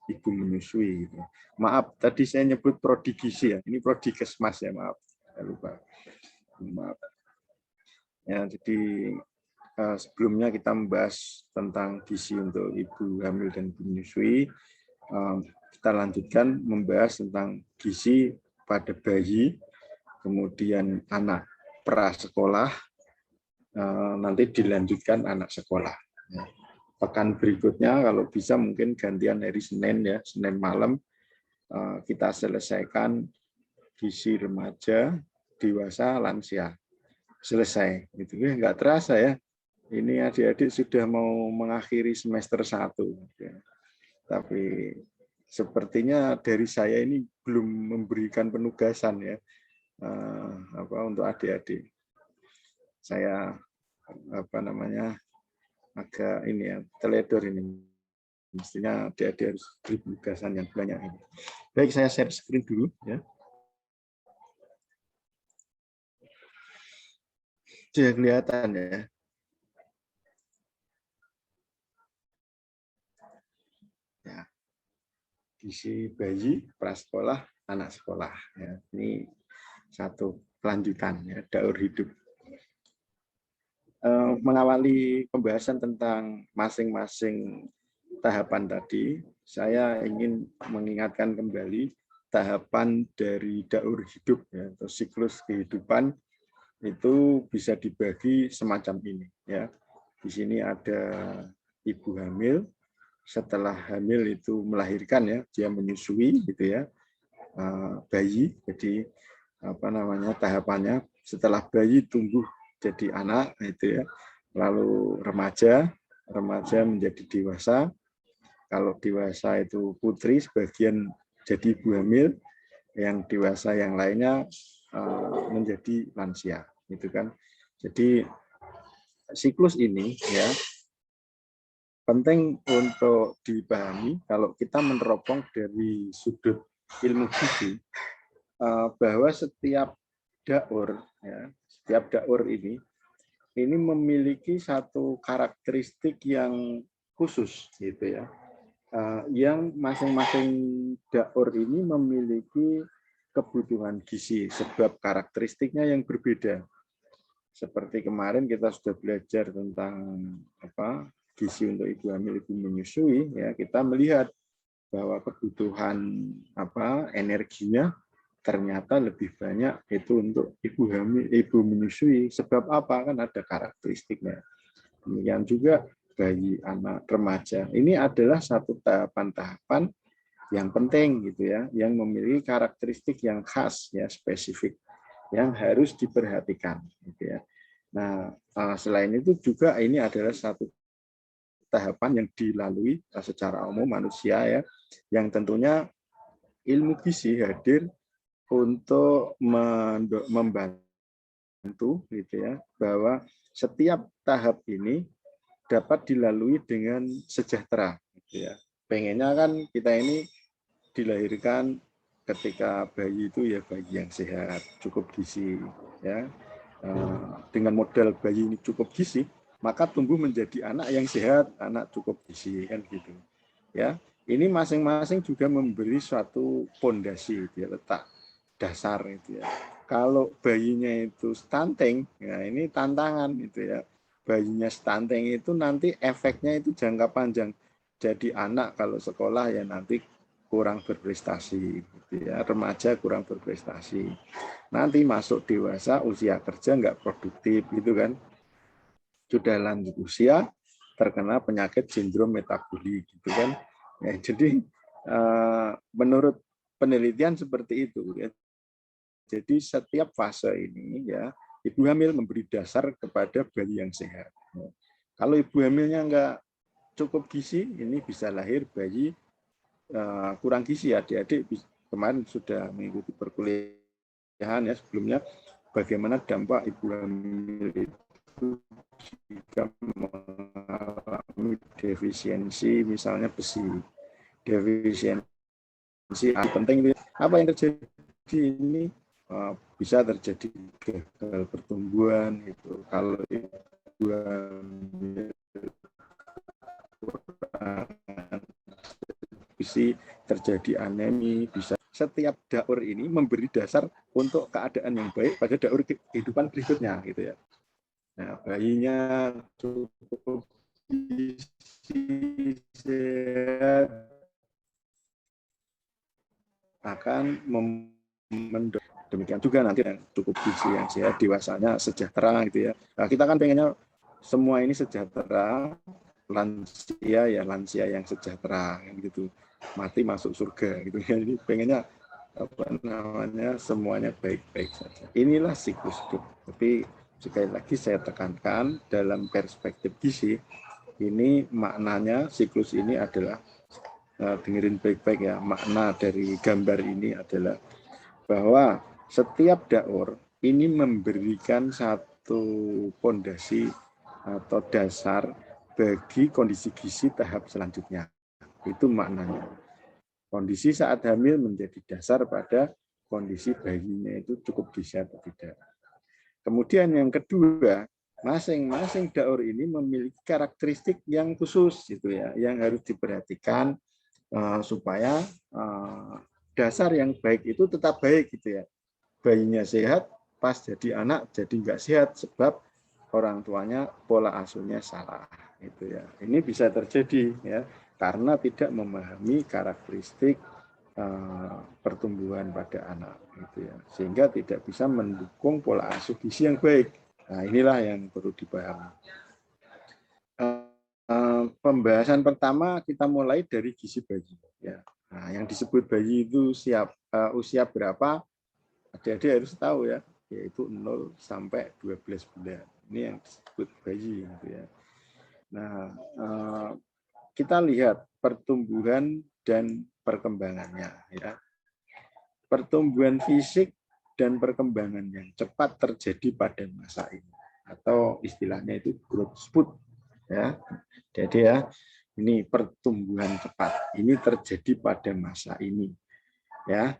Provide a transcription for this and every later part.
ibu menyusui. Gitu. Maaf, tadi saya nyebut prodi gizi ya. Ini prodi kesmas ya, maaf. Saya lupa. Maaf. Ya, jadi sebelumnya kita membahas tentang gizi untuk ibu hamil dan ibu menyusui. Kita lanjutkan membahas tentang gizi pada bayi, kemudian anak prasekolah, nanti dilanjutkan anak sekolah. Pekan berikutnya kalau bisa mungkin gantian hari Senin ya, Senin malam kita selesaikan gizi remaja, dewasa, lansia. Selesai. Gitu ya, nggak terasa ya. Ini adik-adik sudah mau mengakhiri semester 1. Ya. Tapi sepertinya dari saya ini belum memberikan penugasan ya untuk adik-adik. Saya agak ini ya teledor ini. Mestinya adik-adik harus beri penugasan yang banyak ini. Baik, saya share screen dulu ya. Sudah kelihatan ya. Ya. Gizi bayi, prasekolah, anak sekolah. Ya. Ini satu kelanjutan ya, daur hidup. Mengawali pembahasan tentang masing-masing tahapan tadi, saya ingin mengingatkan kembali tahapan dari daur hidup ya, atau siklus kehidupan itu bisa dibagi semacam ini ya. Di sini ada ibu hamil, setelah hamil itu melahirkan ya, dia menyusui gitu ya, bayi. Jadi tahapannya setelah bayi tumbuh jadi anak itu ya, lalu remaja menjadi dewasa. Kalau dewasa itu putri sebagian jadi ibu hamil, yang dewasa yang lainnya menjadi lansia, gitu kan. Jadi siklus ini ya penting untuk dipahami kalau kita meneropong dari sudut ilmu gizi bahwa setiap daur ya, setiap daur ini memiliki satu karakteristik yang khusus gitu ya. Yang masing-masing daur ini memiliki kebutuhan gizi sebab karakteristiknya yang berbeda. Seperti kemarin kita sudah belajar tentang gizi untuk ibu hamil, ibu menyusui ya, kita melihat bahwa kebutuhan energinya ternyata lebih banyak itu untuk ibu hamil, ibu menyusui. Sebab apa? Kan ada karakteristiknya. Demikian juga bayi, anak, remaja. Ini adalah satu tahapan-tahapan yang penting gitu ya, yang memiliki karakteristik yang khas ya, spesifik yang harus diperhatikan gitu ya. Nah, selain itu juga ini adalah satu tahapan yang dilalui secara umum manusia ya, yang tentunya ilmu gizi hadir untuk membantu gitu ya, bahwa setiap tahap ini dapat dilalui dengan sejahtera gitu ya. Pengennya kan kita ini dilahirkan ketika bayi itu ya bayi yang sehat, cukup gizi ya. Dengan modal bayi ini cukup gizi, maka tumbuh menjadi anak yang sehat, anak cukup gizi kan gitu. Ya, ini masing-masing juga memberi suatu fondasi dia letak dasar itu ya. Kalau bayinya itu stunting, ya ini tantangan itu ya. Bayinya stunting itu nanti efeknya itu jangka panjang. Jadi anak kalau sekolah ya nanti kurang berprestasi, gitu ya. Remaja kurang berprestasi. Nanti masuk dewasa, usia kerja nggak produktif, gitu kan. Sudah lanjut usia, terkena penyakit sindrom metabolik, gitu kan. Ya, jadi menurut penelitian seperti itu. Ya. Jadi setiap fase ini ya ibu hamil memberi dasar kepada bayi yang sehat. Kalau ibu hamilnya nggak cukup gizi, ini bisa lahir bayi kurang gizi. Adik-adik kemarin sudah mengikuti perkuliahan ya sebelumnya, bagaimana dampak ibu hamil itu jika mengalami defisiensi misalnya besi. Defisiensi penting itu apa yang terjadi ini bisa terjadi gagal pertumbuhan itu kalau ibu hamil besi, terjadi anemi, bisa. Setiap daur ini memberi dasar untuk keadaan yang baik pada daur kehidupan berikutnya gitu ya. Nah, bayinya cukup sehat akan demikian juga nanti yang cukup gizi yang sehat, dewasanya sejahtera gitu ya. Nah, kita kan pengennya semua ini sejahtera, lansia ya lansia yang sejahtera gitu, mati masuk surga gitu ya. Ini pengennya apa namanya semuanya baik-baik saja. Inilah siklus hidup. Tapi sekali lagi saya tekankan dalam perspektif gizi ini maknanya siklus ini adalah dengerin baik-baik ya, makna dari gambar ini adalah bahwa setiap daur ini memberikan satu fondasi atau dasar bagi kondisi gizi tahap selanjutnya. Itu maknanya. Kondisi saat hamil menjadi dasar pada kondisi bayinya itu cukup gizi atau tidak. Kemudian yang kedua, masing-masing daur ini memiliki karakteristik yang khusus gitu ya, yang harus diperhatikan supaya dasar yang baik itu tetap baik gitu ya. Bayinya sehat, pas jadi anak jadi nggak sehat sebab orang tuanya pola asuhnya salah gitu ya. Ini bisa terjadi ya karena tidak memahami karakteristik pertumbuhan pada anak gitu ya, sehingga tidak bisa mendukung pola asuh gizi yang baik. Nah, inilah yang perlu dipahami. Pembahasan pertama kita mulai dari gizi bayi ya. Nah, yang disebut bayi itu usia berapa? Adik-adik harus tahu ya, yaitu 0 sampai 12 bulan. Ini yang disebut bayi gitu ya. Nah, kita lihat pertumbuhan dan perkembangannya ya. Pertumbuhan fisik dan perkembangan yang cepat terjadi pada masa ini atau istilahnya itu growth spurt ya. Jadi ya, ini pertumbuhan cepat ini terjadi pada masa ini ya,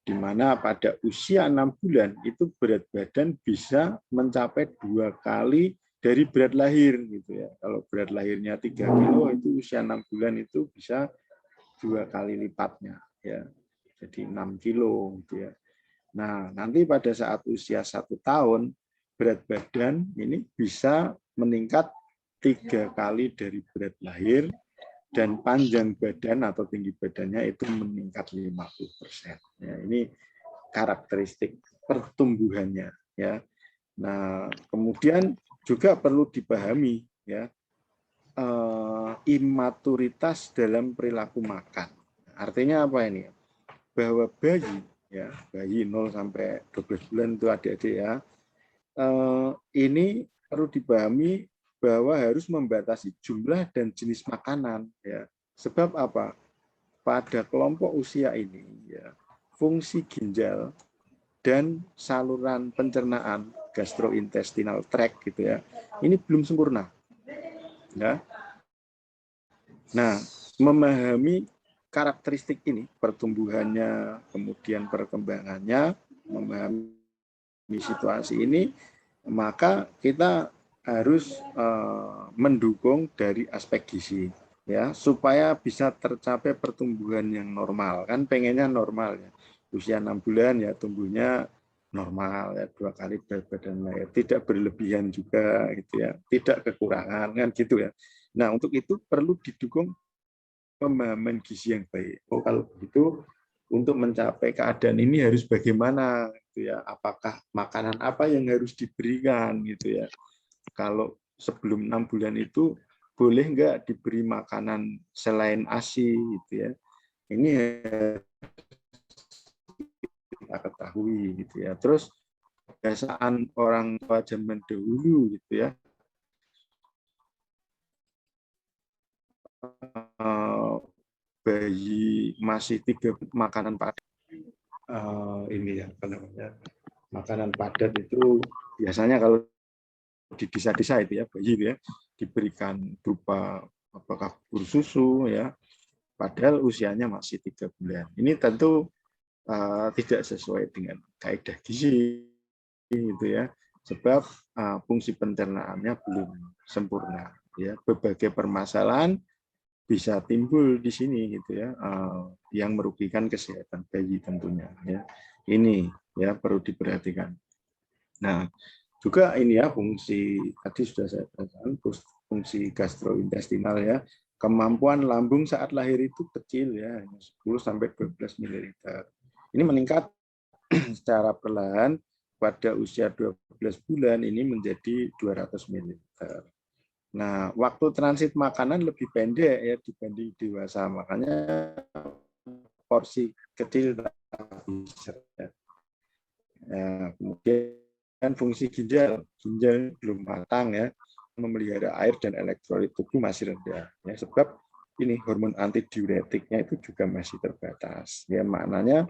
di mana pada usia 6 bulan itu berat badan bisa mencapai 2 kali dari berat lahir gitu ya. Kalau berat lahirnya 3 kilo itu usia 6 bulan itu bisa 2 kali lipatnya ya. Jadi 6 kilo gitu ya. Nah, nanti pada saat usia 1 tahun berat badan ini bisa meningkat 3 kali dari berat lahir dan panjang badan atau tinggi badannya itu meningkat 50%. Ya, ini karakteristik pertumbuhannya ya. Nah, kemudian juga perlu dipahami ya imaturitas dalam perilaku makan. Artinya apa ini? Bahwa bayi ya, bayi 0 sampai 12 bulan itu adik-adik ya. Ini perlu dipahami bahwa harus membatasi jumlah dan jenis makanan ya. Sebab apa? Pada kelompok usia ini ya, fungsi ginjal dan saluran pencernaan gastrointestinal tract gitu ya. Ini belum sempurna. Ya. Nah, memahami karakteristik ini, pertumbuhannya, kemudian perkembangannya, memahami situasi ini, maka kita harus mendukung dari aspek gizi ya supaya bisa tercapai pertumbuhan yang normal. Kan pengennya normal ya. Usia 6 bulan ya tumbuhnya normal ya, 2 kali berat badan lahir, tidak berlebihan juga gitu ya, tidak kekurangan kan gitu ya. Nah, untuk itu perlu didukung pemahaman gizi yang baik. Oh, kalau begitu untuk mencapai keadaan ini harus bagaimana gitu ya. Apakah makanan apa yang harus diberikan gitu ya. Kalau sebelum 6 bulan itu boleh nggak diberi makanan selain ASI gitu ya. Ini kita ketahui gitu ya. Terus kebiasaan orang tua zaman dahulu gitu ya. Bayi masih 3 makanan padat ini ya apa namanya, makanan padat itu biasanya kalau di desa-desa itu ya bayi itu ya diberikan berupa apakah bubur susu ya padahal usianya masih 3 bulan. Ini tentu tidak sesuai dengan kaidah gizi gitu ya, sebab fungsi pencernaannya belum sempurna ya. Berbagai permasalahan bisa timbul di sini gitu ya, yang merugikan kesehatan bayi tentunya ya. Ini ya perlu diperhatikan. Nah, juga ini ya fungsi tadi sudah saya katakan, fungsi gastrointestinal ya. Kemampuan lambung saat lahir itu kecil ya, 10 sampai 12 ml. Ini meningkat secara perlahan pada usia 12 bulan ini menjadi 200 ml. Nah, waktu transit makanan lebih pendek ya dibanding dewasa, makanya porsi kecil tapi seret. Nah, kemudian fungsi ginjal belum matang ya, memelihara air dan elektrolit tubuh masih rendah ya, sebab ini hormon antidiuretiknya itu juga masih terbatas ya. Maknanya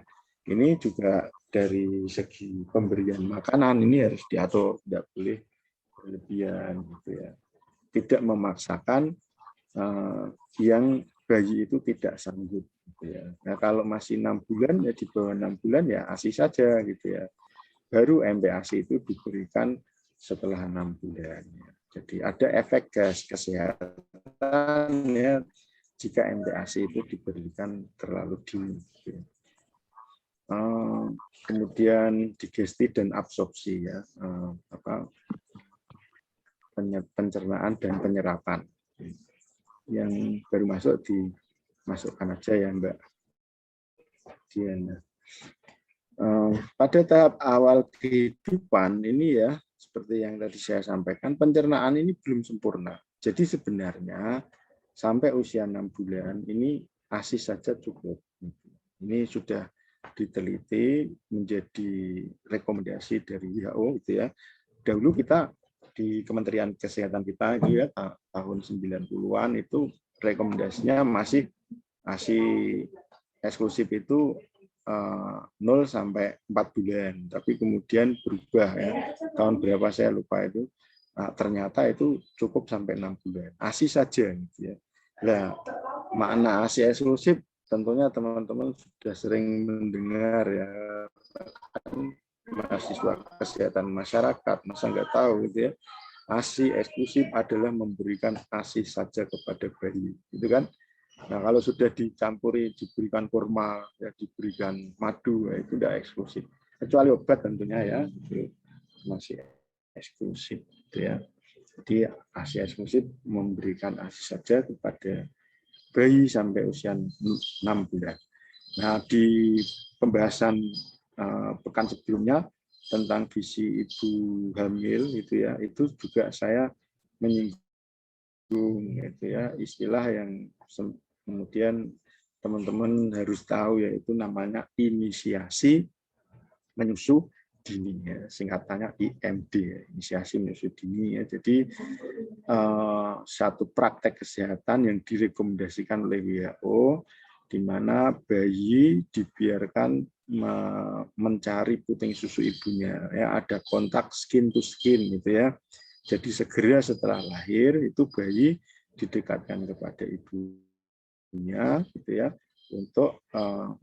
ini juga dari segi pemberian makanan ini harus diatur, tidak boleh berlebihan gitu ya, tidak memaksakan yang bayi itu tidak sanggup gitu ya. Nah, kalau masih 6 bulan ya, di bawah 6 bulan ya ASI saja gitu ya. Baru MPASI itu diberikan setelah 6 bulan. Jadi ada efek kesehatan ya jika MPASI itu diberikan terlalu dini. Kemudian digesti dan absorpsi ya, pencernaan dan penyerapan. Yang baru masuk dimasukkan aja ya Mbak Diana. Pada tahap awal kehidupan ini ya, seperti yang tadi saya sampaikan, pencernaan ini belum sempurna. Jadi sebenarnya sampai usia 6 bulan ini ASI saja cukup. Ini sudah diteliti menjadi rekomendasi dari WHO gitu ya. Dahulu kita di Kementerian Kesehatan kita itu ya tahun 90-an itu rekomendasinya masih ASI eksklusif itu 0 sampai 4 bulan, tapi kemudian berubah ya. Tahun berapa saya lupa itu. Ternyata itu cukup sampai 6 bulan. ASI saja gitu ya. Nah, makna ASI eksklusif tentunya teman-teman sudah sering mendengar ya, mahasiswa kesehatan masyarakat masa nggak tahu gitu ya. ASI eksklusif adalah memberikan ASI saja kepada bayi, gitu kan? Nah, kalau sudah dicampuri, diberikan kurma, ya diberikan madu, ya itu tidak eksklusif. Kecuali obat tentunya ya, itu masih eksklusif. Gitu ya. Jadi ASI eksklusif memberikan ASI saja kepada bayi sampai usia 6 bulan. Nah, di pembahasan pekan sebelumnya tentang gizi ibu hamil itu ya, itu juga saya menyinggung itu ya istilah yang kemudian teman-teman harus tahu, yaitu namanya inisiasi menyusu dini ya, singkatannya IMD ya, inisiasi menyusu dini ya. Jadi satu praktek kesehatan yang direkomendasikan oleh WHO di mana bayi dibiarkan mencari puting susu ibunya ya, ada kontak skin to skin gitu ya. Jadi segera setelah lahir itu bayi didekatkan kepada ibunya gitu ya, untuk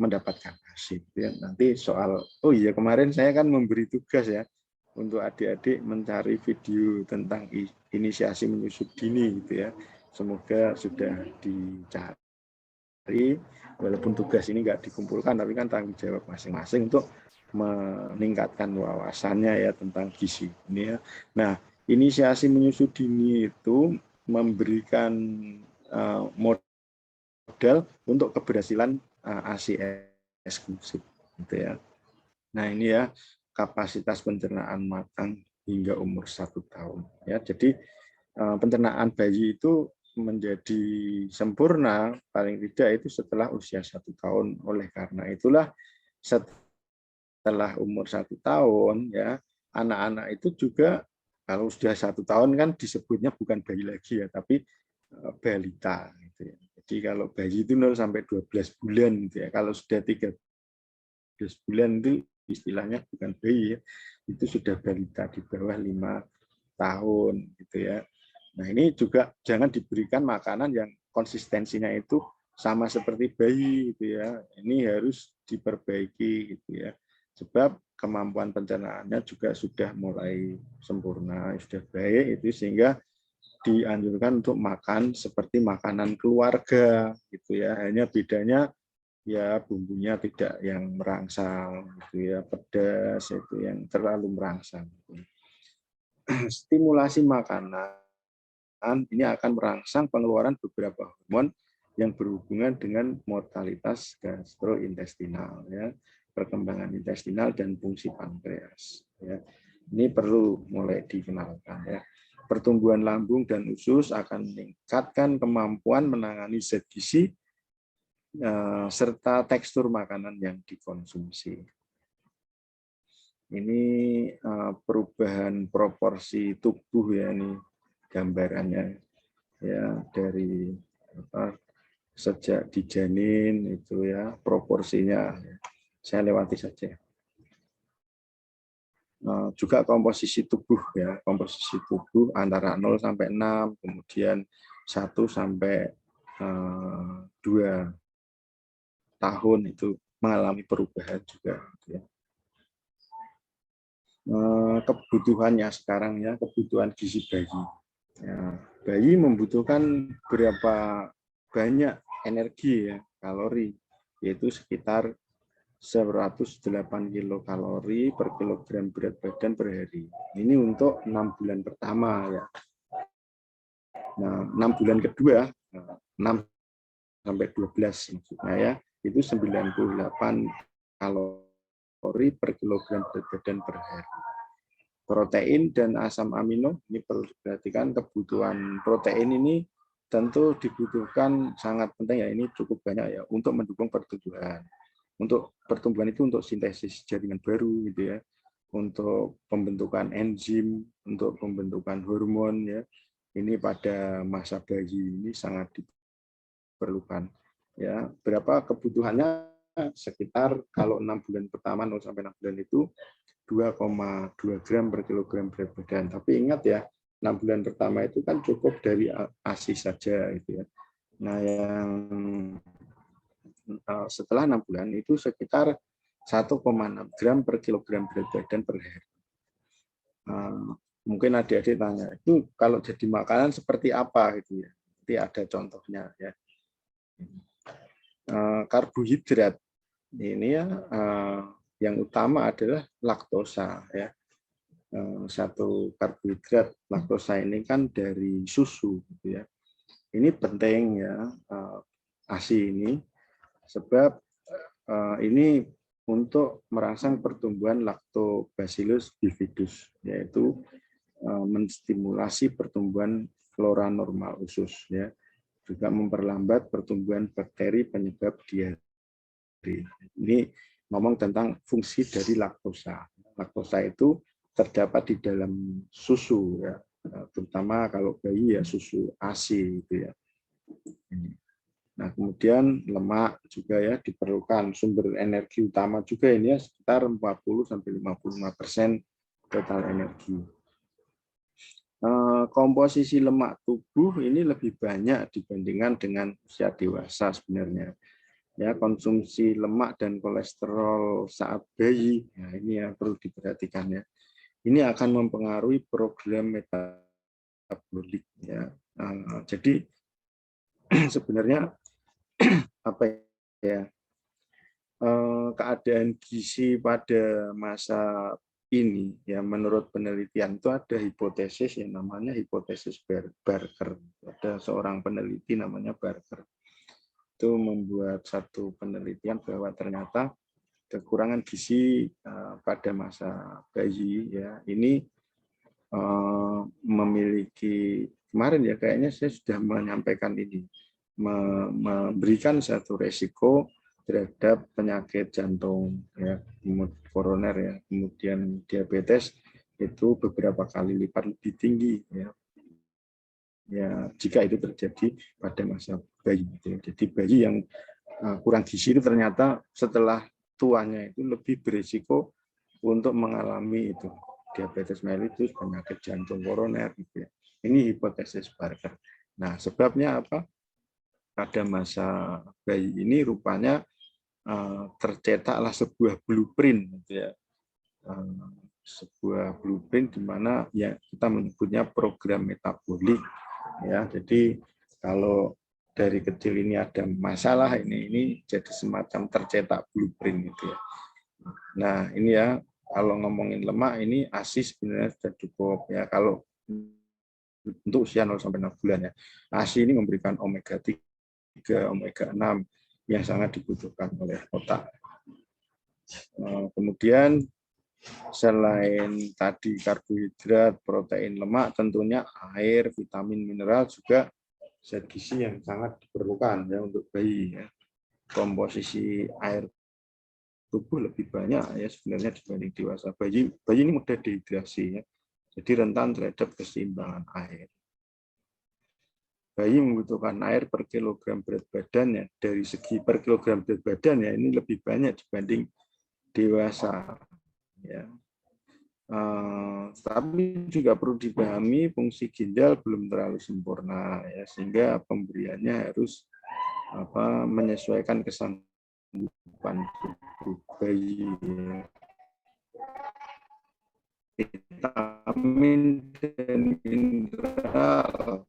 mendapatkan ASI. Ya. Nanti soal, oh iya kemarin saya kan memberi tugas ya untuk adik-adik mencari video tentang inisiasi menyusu dini gitu ya. Semoga sudah dicari, walaupun tugas ini nggak dikumpulkan, tapi kan tanggung jawab masing-masing untuk meningkatkan wawasannya ya tentang gizi ini ya. Nah, inisiasi menyusu dini itu memberikan modal untuk keberhasilan ASI eksklusif gitu ya. Nah, ini ya kapasitas pencernaan matang hingga umur 1 tahun ya. Jadi pencernaan bayi itu menjadi sempurna paling tidak itu setelah usia 1 tahun. Oleh karena itulah setelah umur 1 tahun ya, anak-anak itu juga kalau sudah 1 tahun kan disebutnya bukan bayi lagi ya, tapi balita gitu ya. Jadi kalau bayi itu 0 sampai 12 bulan gitu ya. Kalau sudah 13 bulan itu istilahnya bukan bayi ya, itu sudah balita di bawah 5 tahun gitu ya. Nah, ini juga jangan diberikan makanan yang konsistensinya itu sama seperti bayi gitu ya. Ini harus diperbaiki gitu ya. Sebab kemampuan pencernaannya juga sudah mulai sempurna, sudah baik itu, sehingga dianjurkan untuk makan seperti makanan keluarga gitu ya. Hanya bedanya ya bumbunya tidak yang merangsang gitu ya, pedas itu yang terlalu merangsang. Stimulasi makanan ini akan merangsang pengeluaran beberapa hormon yang berhubungan dengan mortalitas gastrointestinal ya, perkembangan intestinal dan fungsi pankreas ya. Ini perlu mulai dikenalkan ya. Pertumbuhan lambung dan usus akan meningkatkan kemampuan menangani zat gizi serta tekstur makanan yang dikonsumsi. Ini perubahan proporsi tubuh ya, ini gambarannya ya, dari sejak dijanin itu ya, proporsinya saya lewati saja. Juga komposisi tubuh ya, komposisi tubuh antara 0 sampai 6, kemudian 1 sampai 2 tahun itu mengalami perubahan juga ya. Kebutuhannya sekarang ya, kebutuhan gizi bayi ya, bayi membutuhkan berapa banyak energi ya, kalori, yaitu sekitar 108 kilokalori per kilogram berat badan per hari. Ini untuk 6 bulan pertama ya. Nah, 6 bulan kedua 6 sampai 12 maksudnya ya, itu 98 kalori per kilogram berat badan per hari. Protein dan asam amino ini perlu diperhatikan. Kebutuhan protein ini tentu dibutuhkan sangat penting ya, ini cukup banyak ya untuk mendukung pertumbuhan. Untuk pertumbuhan itu untuk sintesis jaringan baru gitu ya, untuk pembentukan enzim, untuk pembentukan hormon ya. Ini pada masa bayi ini sangat diperlukan ya. Berapa kebutuhannya? Sekitar kalau 6 bulan pertama 0 sampai 6 bulan itu 2,2 gram per kilogram berat badan. Tapi ingat ya, 6 bulan pertama itu kan cukup dari ASI saja gitu ya. Nah, yang setelah 6 bulan itu sekitar 1,6 gram per kilogram berat badan per hari. Mungkin adik-adik tanya, itu kalau jadi makanan seperti apa gitu ya? Nanti ada contohnya ya. Karbohidrat ini ya, yang utama adalah laktosa ya. Satu karbohidrat laktosa ini kan dari susu gitu ya. Ini penting ya, ASI ini, sebab ini untuk merangsang pertumbuhan Lactobacillus bifidus, yaitu menstimulasi pertumbuhan flora normal usus ya, juga memperlambat pertumbuhan bakteri penyebab diare. Ini ngomong tentang fungsi dari laktosa. Laktosa itu terdapat di dalam susu ya, terutama kalau bayi ya susu ASI gitu ya. Nah, kemudian lemak juga ya diperlukan, sumber energi utama juga ini ya, sekitar 40-55% total energi. Komposisi lemak tubuh ini lebih banyak dibandingkan dengan usia dewasa sebenarnya. Ya, konsumsi lemak dan kolesterol saat bayi, nah ini yang perlu diperhatikan ya. Ini akan mempengaruhi program metabolik ya. Jadi sebenarnya apa ya, keadaan gizi pada masa ini ya, menurut penelitian itu ada hipotesis yang namanya hipotesis Barker. Ada seorang peneliti namanya Barker, itu membuat satu penelitian bahwa ternyata kekurangan gizi pada masa bayi ya ini memiliki, kemarin ya kayaknya saya sudah menyampaikan ini, memberikan satu resiko terhadap penyakit jantung ya, koroner ya, kemudian diabetes itu beberapa kali lipat lebih tinggi ya, ya jika itu terjadi pada masa bayi. Jadi bayi yang kurang gizi itu ternyata setelah tuanya itu lebih berisiko untuk mengalami itu diabetes mellitus, penyakit jantung koroner gitu ya. Ini hipotesis Barker. Nah, sebabnya apa? Pada masa bayi ini rupanya tercetaklah sebuah blueprint gitu ya. Sebuah blueprint di mana ya kita menyebutnya program metabolik ya. Jadi kalau dari kecil ini ada masalah, ini jadi semacam tercetak blueprint gitu ya. Nah ini ya, kalau ngomongin lemak ini ASI sebenarnya sudah cukup ya. Kalau untuk usia 0 sampai 6 bulan ya, ASI ini memberikan omega 3, omega 6 yang sangat dibutuhkan oleh otak. Kemudian selain tadi karbohidrat, protein, lemak, tentunya air, vitamin, mineral juga zat gizi yang sangat diperlukan ya untuk bayi ya. Komposisi air tubuh lebih banyak ya sebenarnya dibanding dewasa. Bayi ini mudah dehidrasi ya. Jadi rentan terhadap keseimbangan air. Bayi membutuhkan air per kilogram berat badan ya. Dari segi per kilogram berat badan ya ini lebih banyak dibanding dewasa ya. Tapi juga perlu dipahami fungsi ginjal belum terlalu sempurna ya, sehingga pemberiannya harus menyesuaikan kesanggupan tubuh bayi ya. Vitamin dan mineral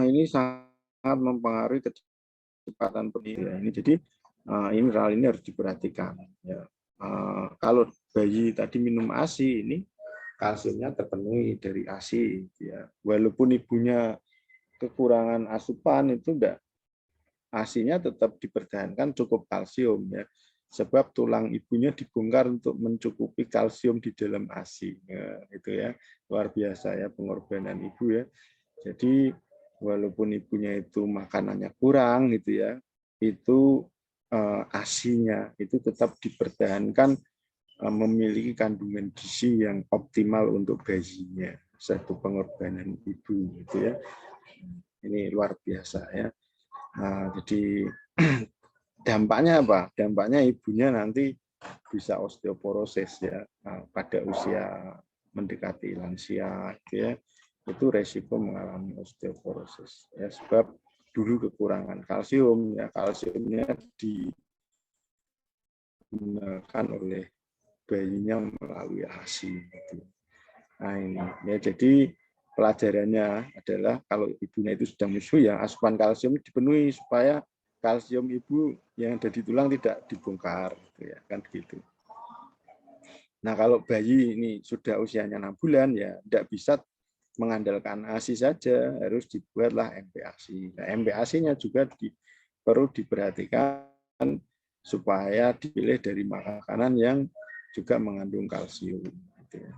ini sangat mempengaruhi kecepatan pemilihan ini. Jadi mineral ini harus diperhatikan ya. Kalau bayi tadi minum ASI ini kalsiumnya terpenuhi dari ASI ya. Walaupun ibunya kekurangan asupan itu enggak, ASI-nya tetap dipertahankan cukup kalsium ya. Sebab tulang ibunya dibongkar untuk mencukupi kalsium di dalam ASI. Ya, itu ya. Luar biasa ya pengorbanan ibu ya. Jadi walaupun ibunya itu makanannya kurang gitu ya, itu ASI-nya itu tetap dipertahankan memiliki kandungan gizi yang optimal untuk bayinya. Satu pengorbanan ibu gitu ya. Ini luar biasa ya. Nah, jadi dampaknya apa? Dampaknya ibunya nanti bisa osteoporosis ya pada usia mendekati lansia gitu ya. Itu resiko mengalami osteoporosis ya, sebab dulu kekurangan kalsium ya, kalsiumnya digunakan oleh bayinya melalui ASI gitu. Nah ini ya, jadi pelajarannya adalah kalau ibunya itu sudah menyusui ya, asupan kalsium dipenuhi supaya kalsium ibu yang ada di tulang tidak dibongkar gitu ya, kan gitu. Nah kalau bayi ini sudah usianya 6 bulan ya tidak bisa mengandalkan ASI saja, harus dibuatlah MPASI. Nah, MPASI-nya juga perlu diperhatikan supaya dipilih dari makanan yang juga mengandung kalsium. Gitu ya.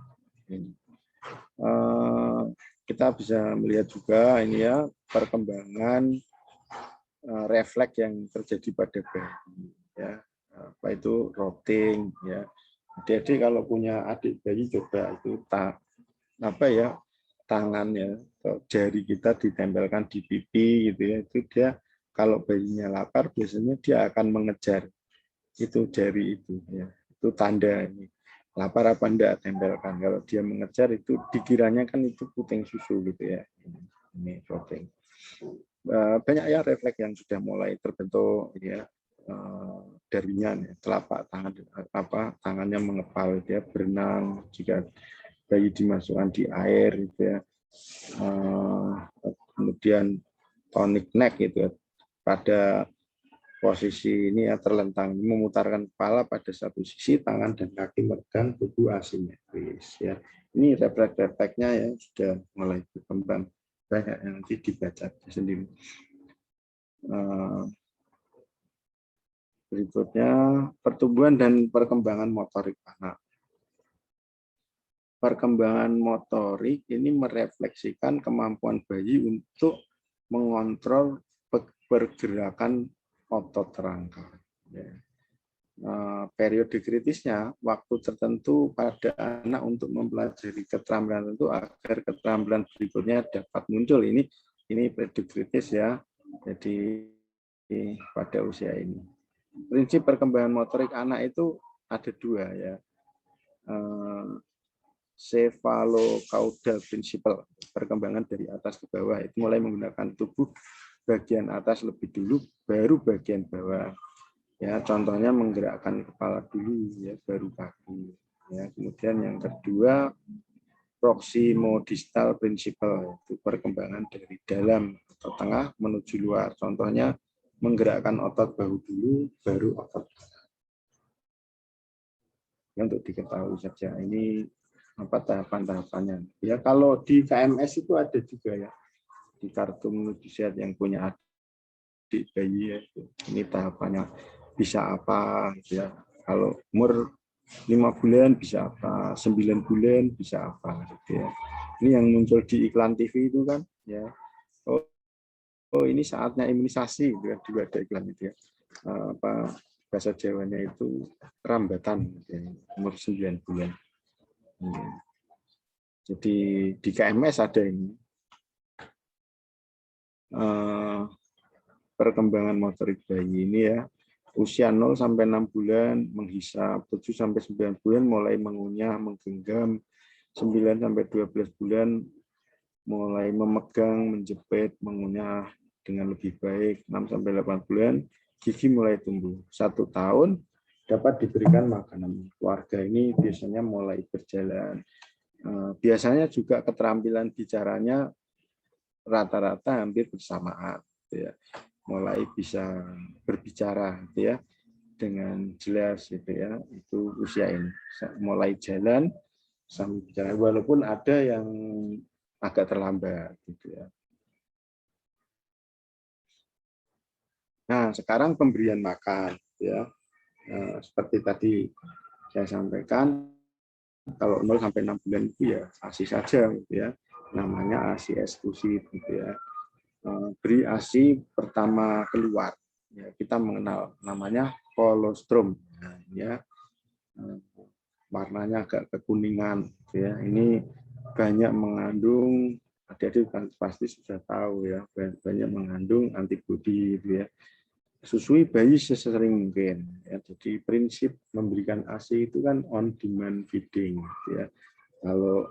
Kita bisa melihat juga ini ya perkembangan refleks yang terjadi pada bayi. Ya, apa itu rotting ya. Jadi kalau punya adik bayi coba itu tangannya, jari kita ditempelkan di pipi gitu ya, itu dia kalau bayinya lapar biasanya dia akan mengejar itu jari itu ya, itu tanda ini lapar apa enggak, tempelkan. Kalau dia mengejar itu dikiranya kan itu puting susu gitu ya, ini rotting. Banyak ya refleks yang sudah mulai terbentuk ya, darinya ya, telapak tangan tangannya mengepal dia berenang jika bayi dimasukkan di air gitu ya. Kemudian tonic neck gitu ya, pada posisi ini ya terlentang memutarkan kepala pada satu sisi, tangan dan kaki meregang, tubuh asimetris ya. Ini refleks-refleksnya ya sudah mulai berkembang, banyak yang nanti dibaca sendiri. Berikutnya pertumbuhan dan perkembangan motorik anak. Perkembangan motorik ini merefleksikan kemampuan bayi untuk mengontrol pergerakan otot rangka. Periode kritisnya waktu tertentu pada anak untuk mempelajari keterampilan tertentu agar keterampilan berikutnya dapat muncul. Ini periode kritis ya. Jadi pada usia ini. Prinsip perkembangan motorik anak itu ada dua ya. Cephalocaudal principle, perkembangan dari atas ke bawah, itu mulai menggunakan tubuh bagian atas lebih dulu, baru bagian bawah. Ya, contohnya menggerakkan kepala dulu, ya, baru kaki. Ya, kemudian yang kedua proximodistal principle, itu perkembangan dari dalam atau tengah menuju luar. Contohnya menggerakkan otot bahu dulu, baru otot kanan. Ya, untuk diketahui saja ini apa tahapan-tahapannya. Ya, kalau di KMS itu ada juga ya, di kartu menuju sehat yang punya adik bayi ya, ini tahapannya bisa apa ya. Kalau umur 5 bulan bisa apa, 9 bulan bisa apa gitu ya. Ini yang muncul di iklan TV itu kan ya. Oh ini saatnya imunisasi gitu ya, juga ada iklan itu ya. Apa bahasa Jawanya itu rambatan gitu ya, umur 9 bulan. Jadi di KMS ada ini. Perkembangan motorik bayi ini ya, usia 0 sampai 6 bulan menghisap, 7 sampai 9 bulan mulai mengunyah, menggenggam, 9 sampai 12 bulan mulai memegang, menjepit, mengunyah dengan lebih baik, 6 sampai 8 bulan gigi mulai tumbuh. 1 tahun dapat diberikan makanan. Keluarga ini biasanya mulai berjalan. Biasanya juga keterampilan bicaranya rata-rata hampir bersamaan. Ya. Mulai bisa berbicara gitu ya dengan jelas gitu ya, itu usia ini mulai jalan sambil bicara, walaupun ada yang agak terlambat gitu ya. Nah sekarang pemberian makan ya, seperti tadi saya sampaikan, kalau 0 sampai 6 bulan itu ya ASI saja gitu ya, namanya ASI eksklusif gitu ya. Beri ASI pertama keluar ya, kita mengenal namanya kolostrum ya, warnanya agak kekuningan ya. Ini banyak mengandung, adik-adik pasti sudah tahu ya, banyak mengandung antibodi gitu ya. Susui bayi sesering mungkin ya. Jadi prinsip memberikan ASI itu kan on demand feeding gitu ya. Kalau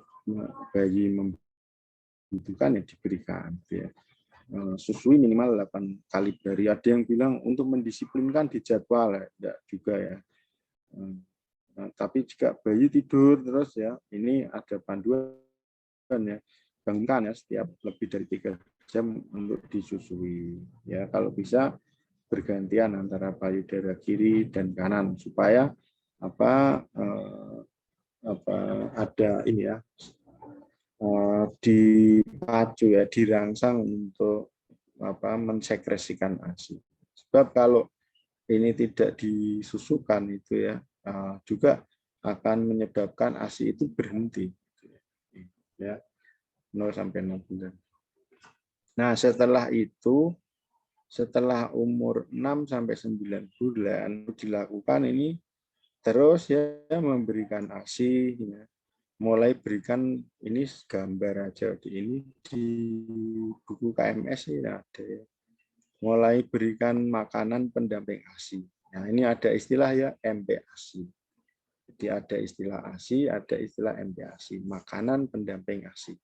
bayi membutuhkan ya diberikan gitu ya. Susui minimal 8 kali per hari. Ada yang bilang untuk mendisiplinkan di jadwal, ya, tidak juga ya. Tapi jika bayi tidur terus ya, ini ada panduan ya, bangunkan ya setiap lebih dari 3 jam untuk disusui. Ya kalau bisa bergantian antara payudara kiri dan kanan supaya ada ini ya, dipacu ya, dirangsang untuk mensekresikan ASI. Sebab kalau ini tidak disusukan itu ya, juga akan menyebabkan ASI itu berhenti ya, 0 sampai 6 bulan. Nah, setelah itu, setelah umur 6 sampai 9 bulan dilakukan ini terus ya, memberikan ASI ya. Mulai berikan ini gambar aja ini di buku KMS ya ada ya. Mulai berikan makanan pendamping ASI. Nah, ini ada istilah ya MPASI. Jadi ada istilah ASI, ada istilah MPASI, makanan pendamping ASI.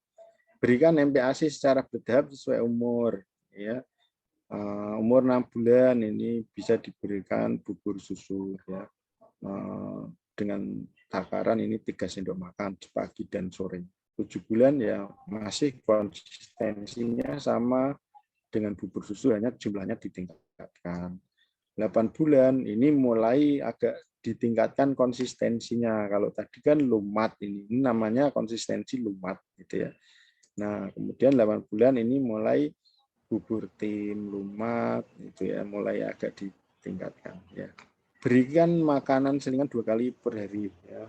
Berikan MPASI secara bertahap sesuai umur ya. Umur 6 bulan ini bisa diberikan bubur susu ya. Dengan takaran ini 3 sendok makan pagi dan sore. 7 bulan ya masih konsistensinya sama dengan bubur susu, hanya jumlahnya ditingkatkan. 8 bulan ini mulai agak ditingkatkan konsistensinya. Kalau tadi kan lumat, ini namanya konsistensi lumat gitu ya. Nah, kemudian 8 bulan ini mulai bubur tim, lumat itu ya, mulai agak ditingkatkan ya. Berikan makanan selingan 2 kali per hari ya.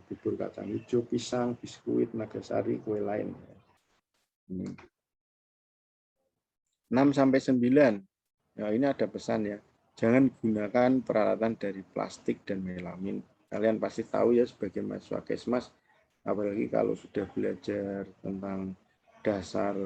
Bubur kacang hijau, pisang, biskuit, nagasari, kue lain. 6 sampai 9. Ya, ini ada pesan ya. Jangan gunakan peralatan dari plastik dan melamin. Kalian pasti tahu ya sebagai mahasiswa Kesmas, apalagi kalau sudah belajar tentang dasar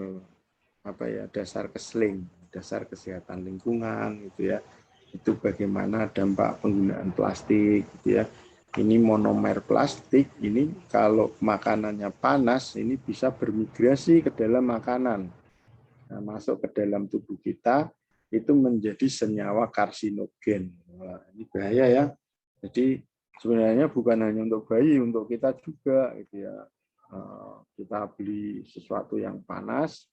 dasar kesling, dasar kesehatan lingkungan gitu ya. Itu bagaimana dampak penggunaan plastik gitu ya. Ini monomer plastik ini kalau makanannya panas ini bisa bermigrasi ke dalam makanan. Nah, masuk ke dalam tubuh kita itu menjadi senyawa karsinogen. Wah, ini bahaya ya. Jadi sebenarnya bukan hanya untuk bayi, untuk kita juga gitu ya. kita beli sesuatu yang panas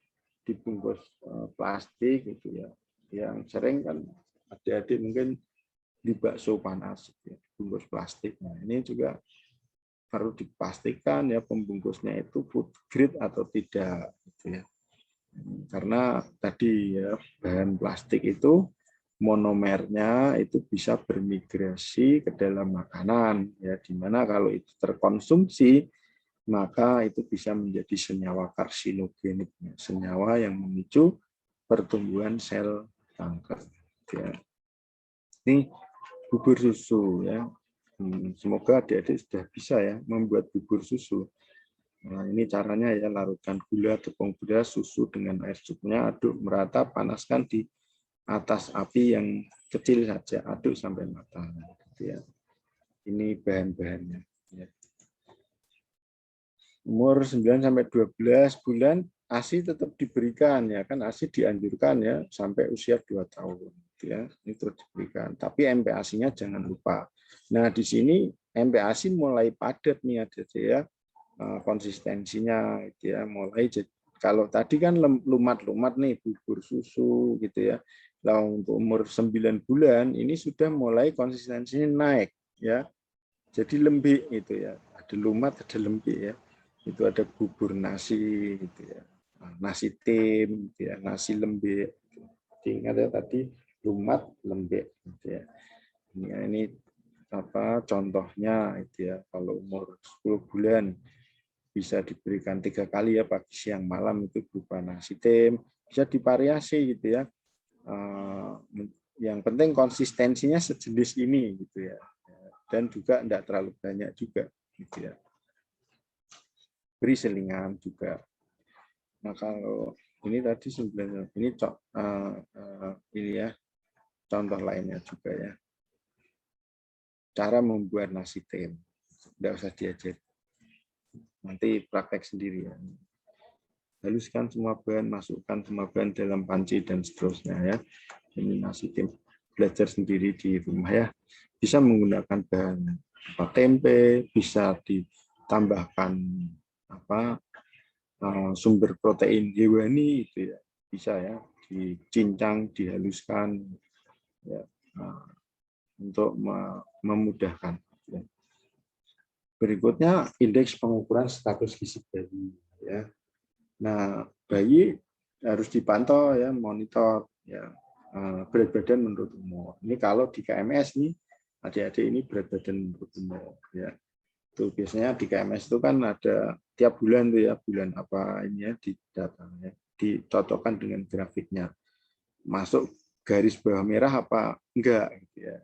dibungkus plastik gitu ya. Yang sering kan adik-adik mungkin di bakso panas ya, dibungkus plastik. Nah, ini juga perlu dipastikan ya pembungkusnya itu food grade atau tidak gitu ya. Karena tadi ya bahan plastik itu monomernya itu bisa bermigrasi ke dalam makanan ya, di mana kalau itu terkonsumsi maka itu bisa menjadi senyawa karsinogenik, senyawa yang memicu pertumbuhan sel kanker ya. Ini bubur susu ya. Semoga adik-adik sudah bisa ya membuat bubur susu. Nah, ini caranya ya, larutkan gula, tepung beras, susu dengan air secukupnya, aduk merata, panaskan di atas api yang kecil saja, aduk sampai matang. Gitu ya. Ini bahan-bahannya. Ya. Umur 9 sampai 12 bulan ASI tetap diberikan ya, kan ASI dianjurkan ya sampai usia 2 tahun ya, itu diberikan. Tapi MPASI-nya jangan lupa. Nah, di sini MPASI mulai padat nih adik ya. Konsistensinya gitu ya, mulai kalau tadi kan lumat-lumat nih bubur susu gitu ya. Nah, untuk umur 9 bulan ini sudah mulai konsistensinya naik ya. Jadi lembik gitu ya. Ada lumat, ada lembik ya. Itu ada bubur nasi gitu ya. Nasi tim gitu ya, nasi lembik. Ingat ya tadi lumat lembik gitu ya. Ini apa contohnya itu ya, kalau umur 10 bulan bisa diberikan 3 kali ya, pagi siang malam, itu berupa nasi tim, bisa divariasi gitu ya. Yang penting konsistensinya sejenis ini gitu ya, dan juga tidak terlalu banyak juga gitu ya. Beri selingan juga. Nah, kalau ini tadi sebenarnya ini ini ya contoh lainnya juga ya, cara membuat nasi tim, tidak usah diajar, nanti praktek sendiri ya. Haluskan semua bahan, masukkan semua bahan dalam panci dan seterusnya ya. Ini nasi tim, belajar sendiri di rumah ya. Bisa menggunakan bahan tempe, bisa ditambahkan sumber protein hewani itu ya, bisa ya, dicincang, dihaluskan ya, untuk memudahkan. Ya. Berikutnya indeks pengukuran status gizi bayi ya. Nah, bayi harus dipantau ya, monitor ya, berat badan menurut umur. Ini kalau di KMS nih, adik-adik ini berat badan menurut umur ya. Itu biasanya di KMS itu kan ada tiap bulan tuh ya, bulan apa ini ya, di datanya, dicocokkan dengan grafiknya. Masuk garis bawah merah apa enggak gitu ya.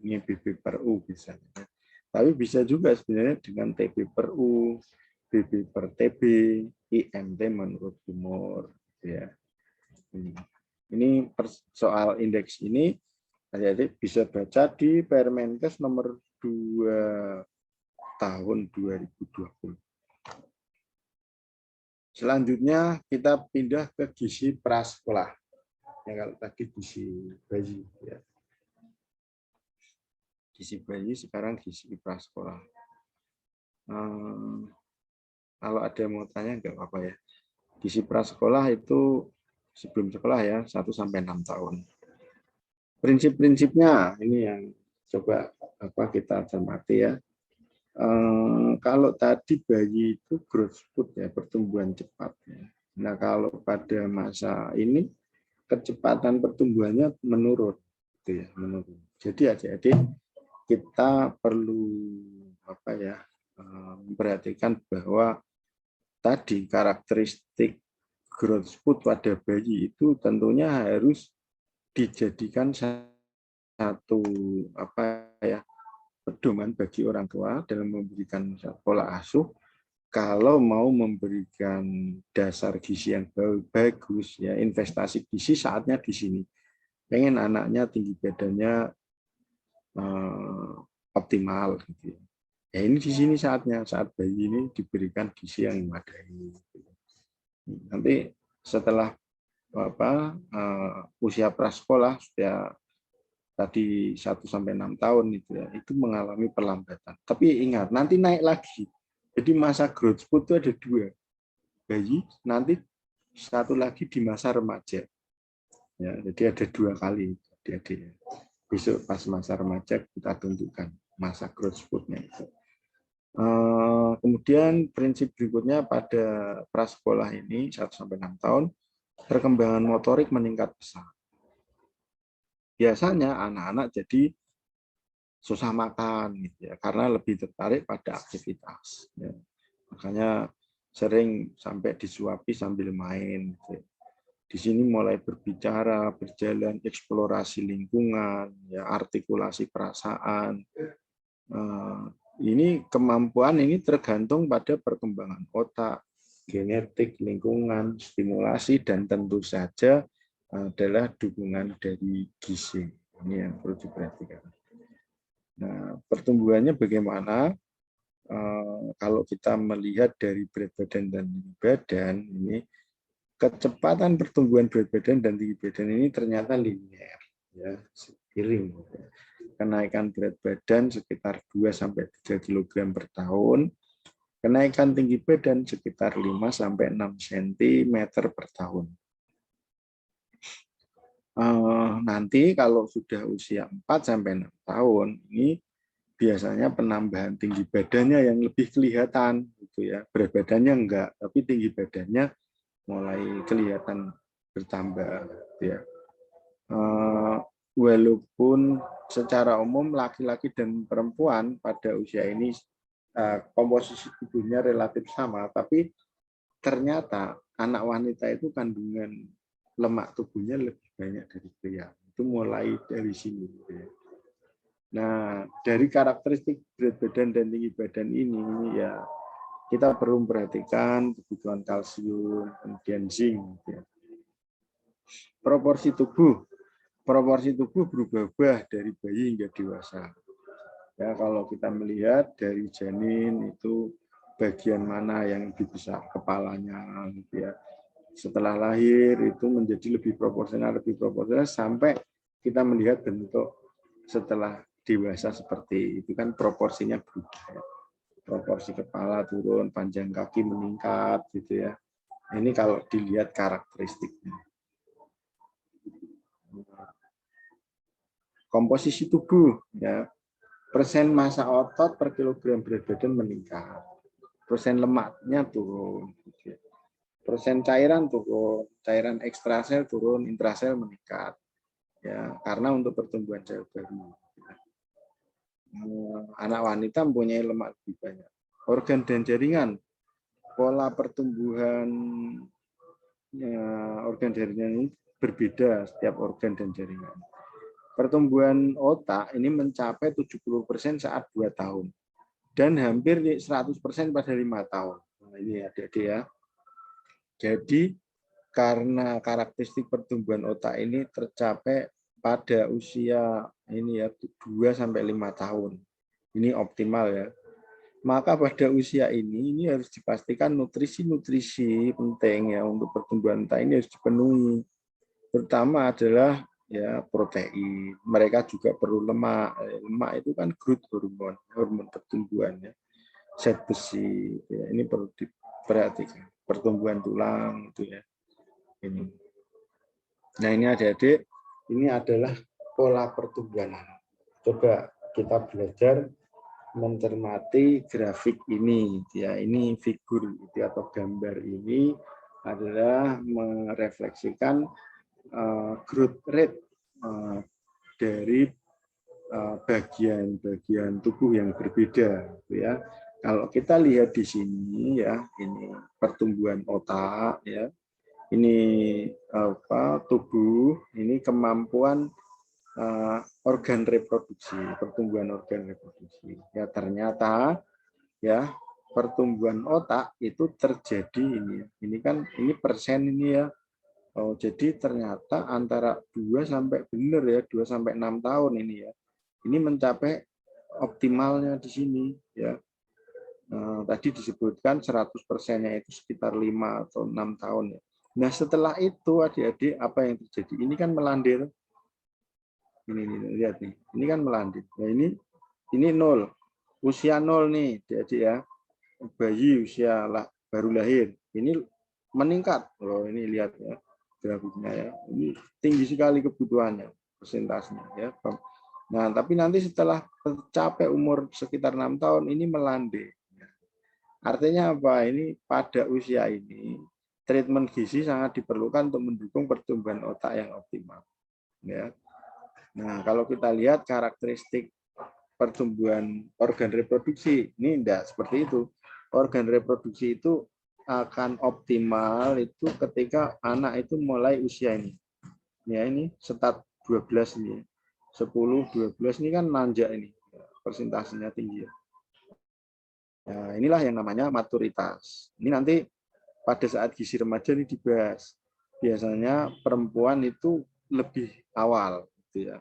Ini BB per U biasanya. Tapi bisa juga sebenarnya dengan TB per U, BB per TB, IMT menurut umur ya. Ini soal indeks ini adik-adik bisa baca di Permenkes nomor 2 tahun 2020. Selanjutnya kita pindah ke gizi prasekolah. Ya, kalau tadi gizi bayi ya. Gizi bayi, sekarang gizi prasekolah. Kalau ada yang mau tanya nggak apa-apa ya. Gizi prasekolah itu sebelum sekolah ya, 1-6 tahun. Prinsip-prinsipnya ini yang coba kita cermati ya. Kalau tadi bayi itu growth spurt ya, pertumbuhan cepat ya. Nah, kalau pada masa ini kecepatan pertumbuhannya menurun gitu ya, menurun. Jadi adik-adik kita perlu memperhatikan bahwa tadi karakteristik growth spurt pada bayi itu tentunya harus dijadikan satu pedoman bagi orang tua dalam memberikan pola asuh. Kalau mau memberikan dasar gizi yang bagus ya, investasi gizi saatnya di sini. Pengen anaknya tinggi badannya optimal gitu ya. Ya ini di sini saatnya, saat bayi ini diberikan gizi yang memadai. Nanti setelah usia prasekolah sudah tadi 1-6 tahun itu ya, itu mengalami perlambatan. Tapi ingat, nanti naik lagi. Jadi masa growth spurt itu ada dua, bayi, nanti satu lagi di masa remaja. Ya, jadi ada dua kali. Jadi besok pas masa remaja kita tentukan masa growth spurtnya itu. Kemudian prinsip berikutnya pada prasekolah ini 1-6 tahun perkembangan motorik meningkat pesat. Biasanya anak-anak jadi susah makan gitu ya, karena lebih tertarik pada aktivitas. Ya. Makanya sering sampai disuapi sambil main. Gitu. Di sini mulai berbicara, berjalan, eksplorasi lingkungan, ya, artikulasi perasaan. Ini kemampuan ini tergantung pada perkembangan otak, genetik, lingkungan, stimulasi, dan tentu saja adalah dukungan dari gizi. Ini yang perlu diperhatikan. Nah, pertumbuhannya bagaimana? Kalau kita melihat dari berat badan dan tinggi badan, ini kecepatan pertumbuhan berat badan dan tinggi badan ini ternyata linear, ya, seiring. Kenaikan berat badan sekitar 2-3 kg per tahun, kenaikan tinggi badan sekitar 5-6 cm per tahun. Nanti kalau sudah usia 4-6 tahun, ini biasanya penambahan tinggi badannya yang lebih kelihatan, gitu ya. Berat badannya enggak, tapi tinggi badannya mulai kelihatan bertambah, gitu ya. Walaupun secara umum laki-laki dan perempuan pada usia ini komposisi tubuhnya relatif sama, tapi ternyata anak wanita itu kandungan lemak tubuhnya lebih banyak dari pria. Itu mulai dari sini. Gitu ya. Nah, dari karakteristik berat badan dan tinggi badan ini ya kita perlu memperhatikan kebutuhan kalsium, kemudian zinc. Gitu ya. Proporsi tubuh berubah-ubah dari bayi hingga dewasa. Ya, kalau kita melihat dari janin itu bagian mana yang lebih besar kepalanya, gitu ya. Setelah lahir itu menjadi lebih proporsional sampai kita melihat bentuk setelah dewasa seperti itu kan proporsinya berubah. Ya. Proporsi kepala turun, panjang kaki meningkat, gitu ya. Ini kalau dilihat karakteristiknya. Komposisi tubuh, ya, persen massa otot per kilogram berat badan meningkat, persen lemaknya turun, persen cairan turun, cairan ekstrasel turun, intrasel meningkat, ya, karena untuk pertumbuhan sel baru. Anak wanita mempunyai lemak lebih banyak. Organ dan jaringan, pola pertumbuhan organ jaringan ini berbeda setiap organ dan jaringan. Pertumbuhan otak ini mencapai 70% saat 2 tahun dan hampir 100% pada 5 tahun. Nah, ini adik-adik ya. Jadi karena karakteristik pertumbuhan otak ini tercapai pada usia ini ya 2-5 tahun. Ini optimal ya. Maka pada usia ini harus dipastikan nutrisi-nutrisi penting ya untuk pertumbuhan otak ini harus dipenuhi. Terutama adalah ya protein. Mereka juga perlu lemak. Lemak itu kan growth hormone, hormon pertumbuhan ya. Zat besi, ya, ini perlu diperhatikan. Pertumbuhan tulang itu ya. Ini. Nah ini adik-adik, ini adalah pola pertumbuhan anak. Coba kita belajar mencermati grafik ini, ya. Ini figur atau gambar ini adalah merefleksikan growth rate dari bagian-bagian tubuh yang berbeda, ya. Kalau kita lihat di sini ya, ini pertumbuhan otak ya. Ini tubuh, ini kemampuan organ reproduksi, pertumbuhan organ reproduksi. Ya ternyata ya pertumbuhan otak itu terjadi ini. Ini kan ini persen ini ya. Oh, jadi ternyata antara 2 sampai 6 tahun ini ya. Ini mencapai optimalnya di sini ya. Tadi disebutkan 100%-nya itu sekitar 5 atau 6 tahun ya. Nah, setelah itu adik-adik apa yang terjadi? Ini kan melandai. Ini lihat nih. Ini kan melandai. Nah, ini 0. Usia 0 nih, adik-adik ya. bayi usia baru lahir ini meningkat. Loh, ini lihat ya grafiknya ya. Ini tinggi sekali kebutuhannya, persentasenya ya. Nah, tapi nanti setelah tercapai umur sekitar 6 tahun ini melandai. Artinya apa? Ini pada usia ini treatment gizi sangat diperlukan untuk mendukung pertumbuhan otak yang optimal. Ya. Nah, kalau kita lihat karakteristik pertumbuhan organ reproduksi, ini tidak seperti itu. Organ reproduksi itu akan optimal itu ketika anak itu mulai usia ini. Ya, ini start 12 ini. 10, 12 ini kan nanjak ini. Persentasenya tinggi. Nah, inilah yang namanya maturitas. Ini nanti pada saat gizi remaja ini dibahas. Biasanya perempuan itu lebih awal gitu ya.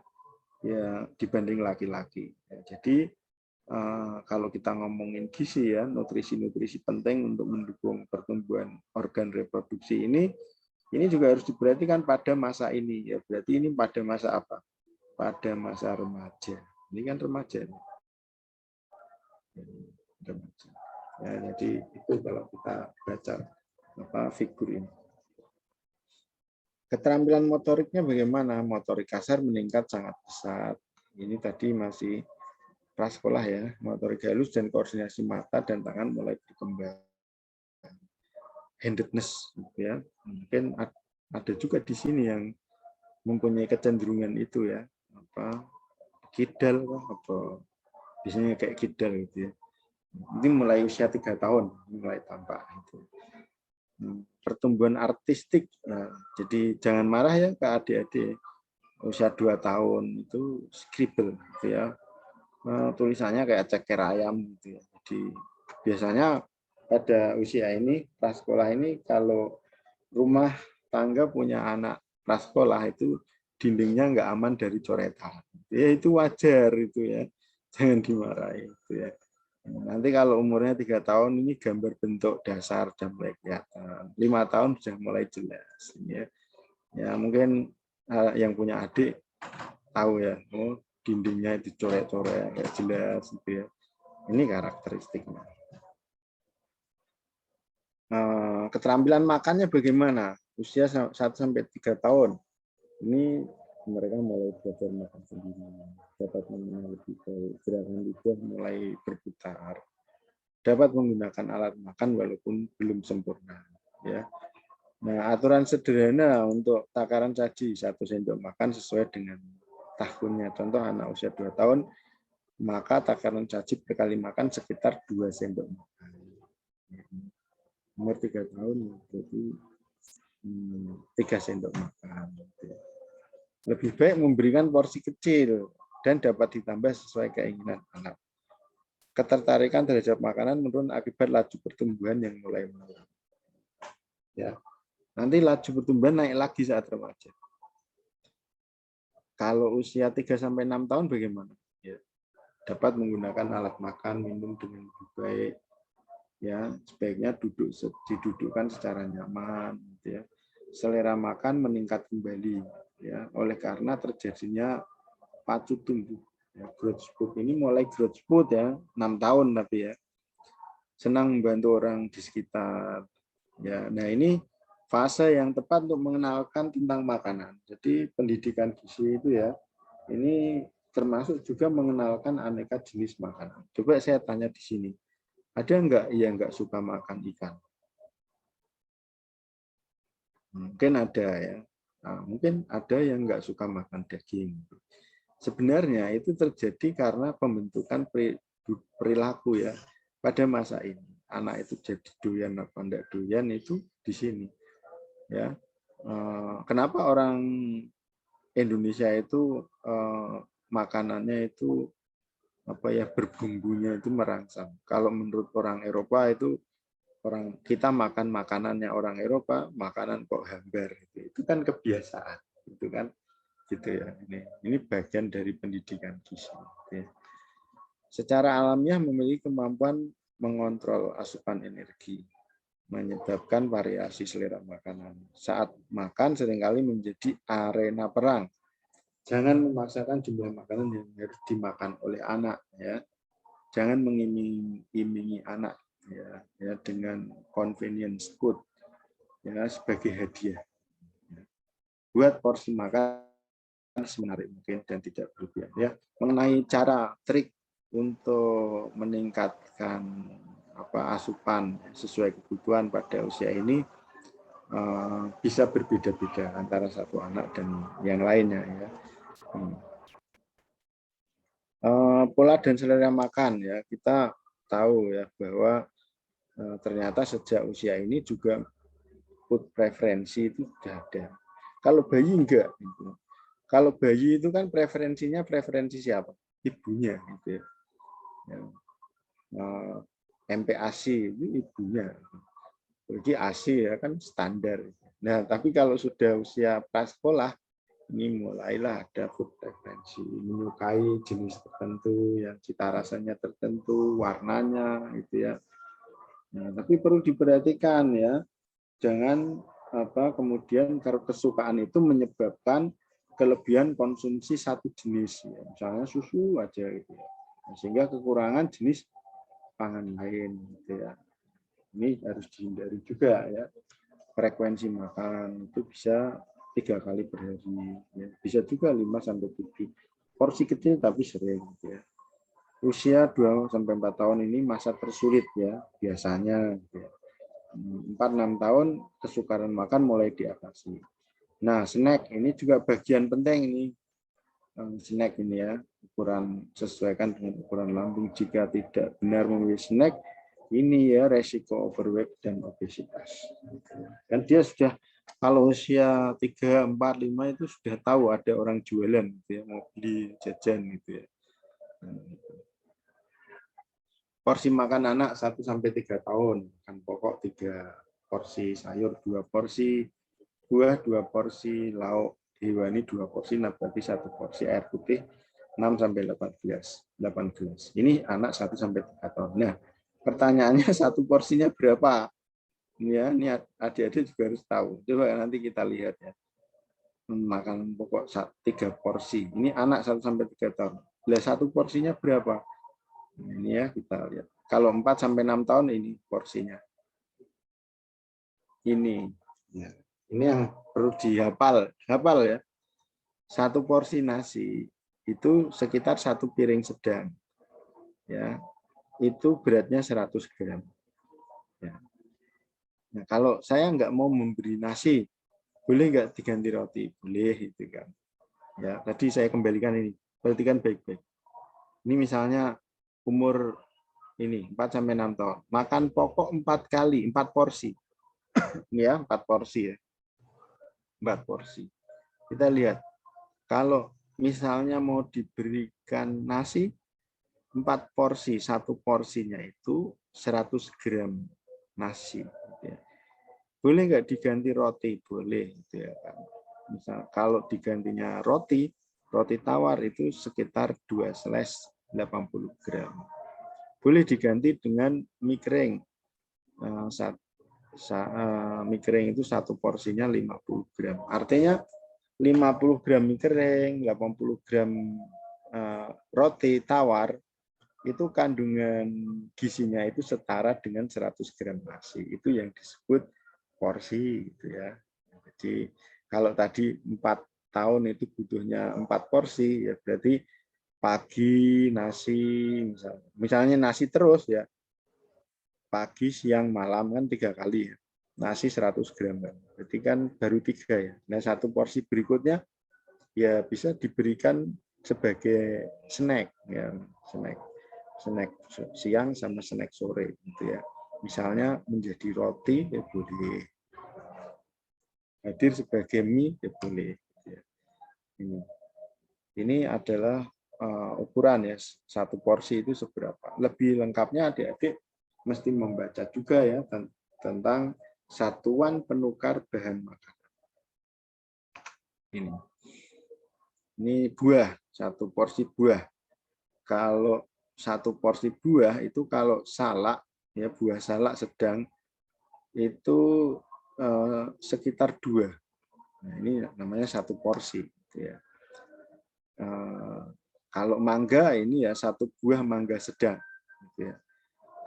Ya dibanding laki-laki. Ya, jadi kalau kita ngomongin gizi ya, nutrisi-nutrisi penting untuk mendukung pertumbuhan organ reproduksi ini juga harus diperhatikan pada masa ini ya. Berarti ini pada masa apa? Pada masa remaja. Ini kan remaja. Ya, jadi itu kalau kita baca figur ini. Keterampilan motoriknya bagaimana? Motorik kasar meningkat sangat pesat. Ini tadi masih prasekolah ya. Motorik halus dan koordinasi mata dan tangan mulai berkembang. Handedness ya. Mungkin ada juga di sini yang mempunyai kecenderungan itu ya. Kidal apa biasanya kayak kidal gitu ya. Ini mulai usia 3 tahun mulai tampak itu. Pertumbuhan artistik. Nah, jadi jangan marah ya ke adik-adik usia 2 tahun itu scribble gitu ya. Tulisannya kayak ceker ayam gitu ya. Jadi biasanya pada usia ini prasekolah ini kalau rumah tangga punya anak prasekolah itu dindingnya nggak aman dari coretan. Ya itu wajar itu ya. Jangan dimarahi itu ya. Nanti kalau umurnya 3 tahun ini gambar bentuk dasar dan mulai kelihatan. 5 tahun sudah mulai jelas. Ya mungkin yang punya adik tahu ya, dindingnya itu coret-coret kayak jelas gitu ya. Ini karakteristiknya. Keterampilan makannya bagaimana? Usia 1 sampai 3 tahun. Ini mereka mulai belajar makan sendiri, dapat mengenal lebih baik, gerakan lidah mulai berputar, dapat menggunakan alat makan walaupun belum sempurna. Ya. Nah, aturan sederhana untuk takaran saji 1 sendok makan sesuai dengan tahunnya. Contoh anak usia 2 tahun, maka takaran saji per kali makan sekitar 2 sendok makan. Umur 3 tahun berarti 3 sendok makan. Lebih baik memberikan porsi kecil dan dapat ditambah sesuai keinginan anak. Ketertarikan terhadap makanan menurun akibat laju pertumbuhan yang mulai menurun. Ya. Nanti laju pertumbuhan naik lagi saat remaja. Kalau usia 3 sampai 6 tahun bagaimana? Ya. Dapat menggunakan alat makan, minum dengan lebih baik. Ya, sebaiknya didudukkan secara nyaman gitu ya. Selera makan meningkat kembali ya, oleh karena terjadinya pacu tumbuh. Ya, growth spurt ini mulai growth spurt ya, 6 tahun tapi ya. Senang membantu orang di sekitar. Ya, nah ini fase yang tepat untuk mengenalkan tentang makanan. Jadi pendidikan gizi itu ya, ini termasuk juga mengenalkan aneka jenis makanan. Coba saya tanya di sini, ada nggak yang nggak suka makan ikan? Mungkin ada ya. Nah, mungkin ada yang nggak suka makan daging. Sebenarnya itu terjadi karena pembentukan perilaku ya pada masa ini. Anak itu jadi doyan apa enggak doyan itu di sini. Ya, kenapa orang Indonesia itu makanannya itu apa ya berbumbunya itu merangsang. Kalau menurut orang Eropa itu kita makan makanannya orang Eropa, makanan kok hambar itu kan kebiasaan itu kan gitu ya. Ini bagian dari pendidikan gizi. Ya. Secara alamiah memiliki kemampuan mengontrol asupan energi, menyebabkan variasi selera makanan. Saat makan seringkali menjadi arena perang. Jangan memaksakan jumlah makanan yang harus dimakan oleh anak ya. Jangan mengiming-imingi anak ya dengan convenience food ya sebagai hadiah. Buat porsi makan semenarik mungkin dan tidak berlebihan ya. Mengenai cara trik untuk meningkatkan asupan sesuai kebutuhan pada usia ini bisa berbeda-beda antara satu anak dan yang lainnya ya. Pola dan selera makan ya, kita tahu ya bahwa ternyata sejak usia ini juga food preferensi itu sudah ada. Kalau bayi enggak gitu. Kalau bayi itu kan preferensinya preferensi siapa? Ibunya gitu ya. MPASI itu ibunya. Jadi ASI ya kan standar. Nah, tapi kalau sudah usia prasekolah ini mulailah ada food preferensi, menyukai jenis tertentu yang cita rasanya tertentu, warnanya gitu ya. Nah, tapi perlu diperhatikan ya, jangan kemudian kalau kesukaan itu menyebabkan kelebihan konsumsi satu jenis, ya. Misalnya susu aja gitu ya. Nah, sehingga kekurangan jenis pangan lain gitu ya. Ini harus dihindari juga ya. Frekuensi makan itu bisa 3 kali per hari, ya. Bisa juga 5-7. Porsi kecil tapi sering gitu ya. Usia 2-4 tahun ini masa tersulit ya biasanya gitu ya. 4-6 tahun kesukaran makan mulai diatasi. Nah, snack ini juga bagian penting ini. Snack ini ya, ukuran sesuaikan dengan ukuran lambung. Jika tidak benar memilih snack, ini ya resiko overweight dan obesitas. Dan dia sudah kalau usia 3, 4, 5 itu sudah tahu ada orang jualan gitu ya, mau beli jajan gitu ya. Porsi makan anak 1-3 tahun, makan pokok 3 porsi, sayur 2 porsi, buah 2 porsi, lauk hewani 2 porsi, nabati 1 porsi, air putih 6-8 gelas. Ini anak 1-3 tahun. Nah, pertanyaannya satu porsinya berapa? Ya, ini adik-adik juga harus tahu. Coba nanti kita lihat ya. Makan pokok 3 porsi. Ini anak 1-3 tahun. Lah satu porsinya berapa? Ini ya kita lihat. Kalau 4-6 tahun ini porsinya. Ini. Ya. Ini yang perlu dihafal. Hafal ya. Satu porsi nasi itu sekitar 1 piring sedang. Ya. Itu beratnya 100 gram. Ya. Nah, kalau saya nggak mau memberi nasi, boleh nggak diganti roti? Boleh, itu kan. Ya, tadi saya kembalikan ini. Perhatikan baik-baik. Ini misalnya umur ini 4-6 tahun. Makan pokok 4 kali, 4 porsi. Ini ya, 4 porsi ya. 4 porsi. Kita lihat. Kalau misalnya mau diberikan nasi 4 porsi, satu porsinya itu 100 gram nasi. Ya. Boleh nggak diganti roti? Boleh. Gitu ya, kan. Misal kalau digantinya roti tawar itu sekitar 2/80 gram. Boleh diganti dengan mie kering. Mie kering itu satu porsinya 50 gram. Artinya 50 gram mie kering, 80 gram roti tawar, itu kandungan gizinya itu setara dengan 100 gram nasi. Itu yang disebut porsi gitu ya. Jadi kalau tadi 4 tahun itu butuhnya 4 porsi, ya berarti pagi nasi, misalnya nasi terus ya, pagi, siang, malam kan 3 kali ya. Nasi 100 gram kan. Berarti kan baru 3 ya. Nah, satu porsi berikutnya ya bisa diberikan sebagai snack ya, snack siang sama snack sore gitu ya. Misalnya menjadi roti ya boleh. Hadir sebagai mie ya boleh. Ini adalah ukuran ya, satu porsi itu seberapa. Lebih lengkapnya adik-adik mesti membaca juga ya tentang satuan penukar bahan makanan. Ini buah, satu porsi buah. Kalau satu porsi buah itu kalau salak ya, buah salak sedang itu sekitar 2. Nah, ini namanya satu porsi gitu ya. Kalau mangga ini ya satu buah mangga sedang gitu ya.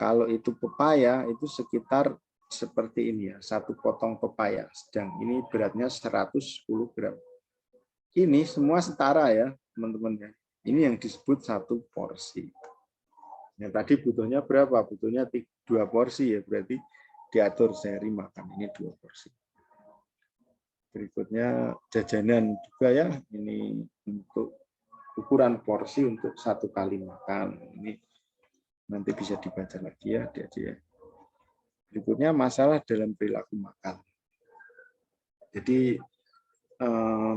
Kalau itu pepaya itu sekitar seperti ini ya, satu potong pepaya sedang ini beratnya 110 gram. Ini semua setara ya teman-teman ya. Ini yang disebut satu porsi. Yang tadi butuhnya berapa? Butuhnya 2 porsi ya, berarti diatur sehari makan ini 2 porsi. Berikutnya jajanan juga ya, ini untuk ukuran porsi untuk 1 kali makan. Ini nanti bisa dibaca lagi ya, adik-adik. Berikutnya masalah dalam perilaku makan. Jadi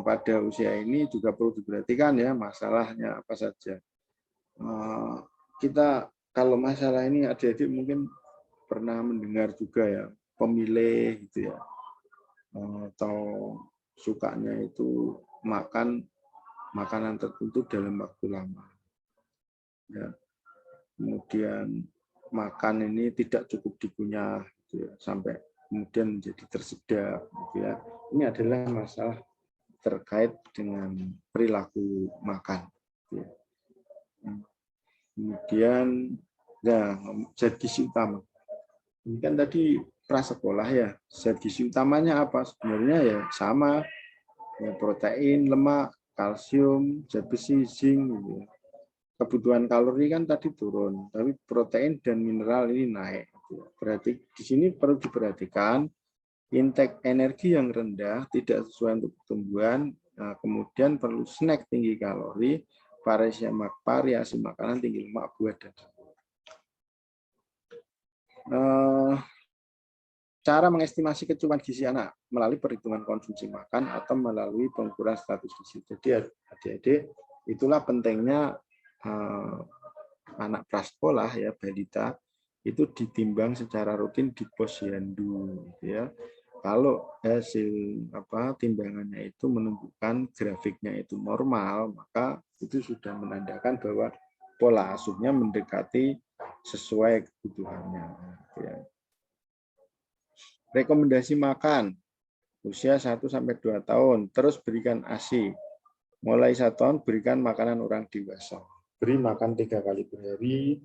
pada usia ini juga perlu diperhatikan ya masalahnya apa saja. Kita kalau masalah ini adik-adik mungkin pernah mendengar juga ya, pemilih gitu ya, atau sukanya itu makan makanan tertentu dalam waktu lama. Ya. Kemudian makan ini tidak cukup dikunyah gitu ya, sampai kemudian menjadi tersedak gitu ya. Ini adalah masalah terkait dengan perilaku makan gitu ya. Kemudian ya zat gizi utama. Ini kan tadi prasekolah ya. Zat gizi utamanya apa? Sebenarnya ya sama ya, protein, lemak, kalsium, zat besi, zinc gitu ya. Kebutuhan kalori kan tadi turun, tapi protein dan mineral ini naik. Berarti di sini perlu diperhatikan intake energi yang rendah, tidak sesuai untuk pertumbuhan, nah, kemudian perlu snack tinggi kalori, variasi makanan tinggi lemak, buah dan cara mengestimasi kecukupan gizi anak melalui perhitungan konsumsi makan atau melalui pengukuran status gizi. Jadi adik-adik, itulah pentingnya anak prasekolah ya, balita itu ditimbang secara rutin di posyandu ya. Kalau hasil timbangannya itu menunjukkan grafiknya itu normal, maka itu sudah menandakan bahwa pola asuhnya mendekati sesuai kebutuhannya ya. Rekomendasi makan usia 1-2 tahun, terus berikan ASI. Mulai 1 tahun berikan makanan orang dewasa. Beri makan 3 kali per hari,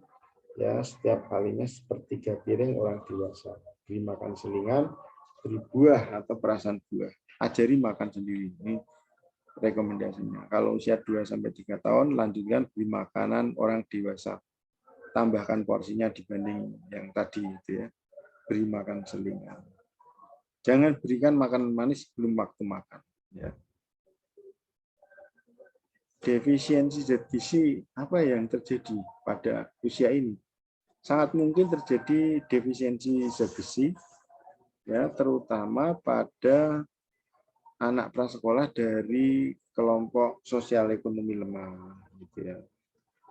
ya setiap kalinya sepertiga piring orang dewasa. Beri makan selingan, beri buah atau perasan buah. Ajari makan sendiri. Ini rekomendasinya. Kalau usia 2-3 tahun, lanjutkan beri makanan orang dewasa. Tambahkan porsinya dibanding yang tadi itu ya. Beri makan selingan. Jangan berikan makanan manis sebelum waktu makan. Ya. Defisiensi zat gizi apa yang terjadi pada usia ini? Sangat mungkin terjadi defisiensi zat gizi, ya, terutama pada anak prasekolah dari kelompok sosial ekonomi lemah, gitu ya,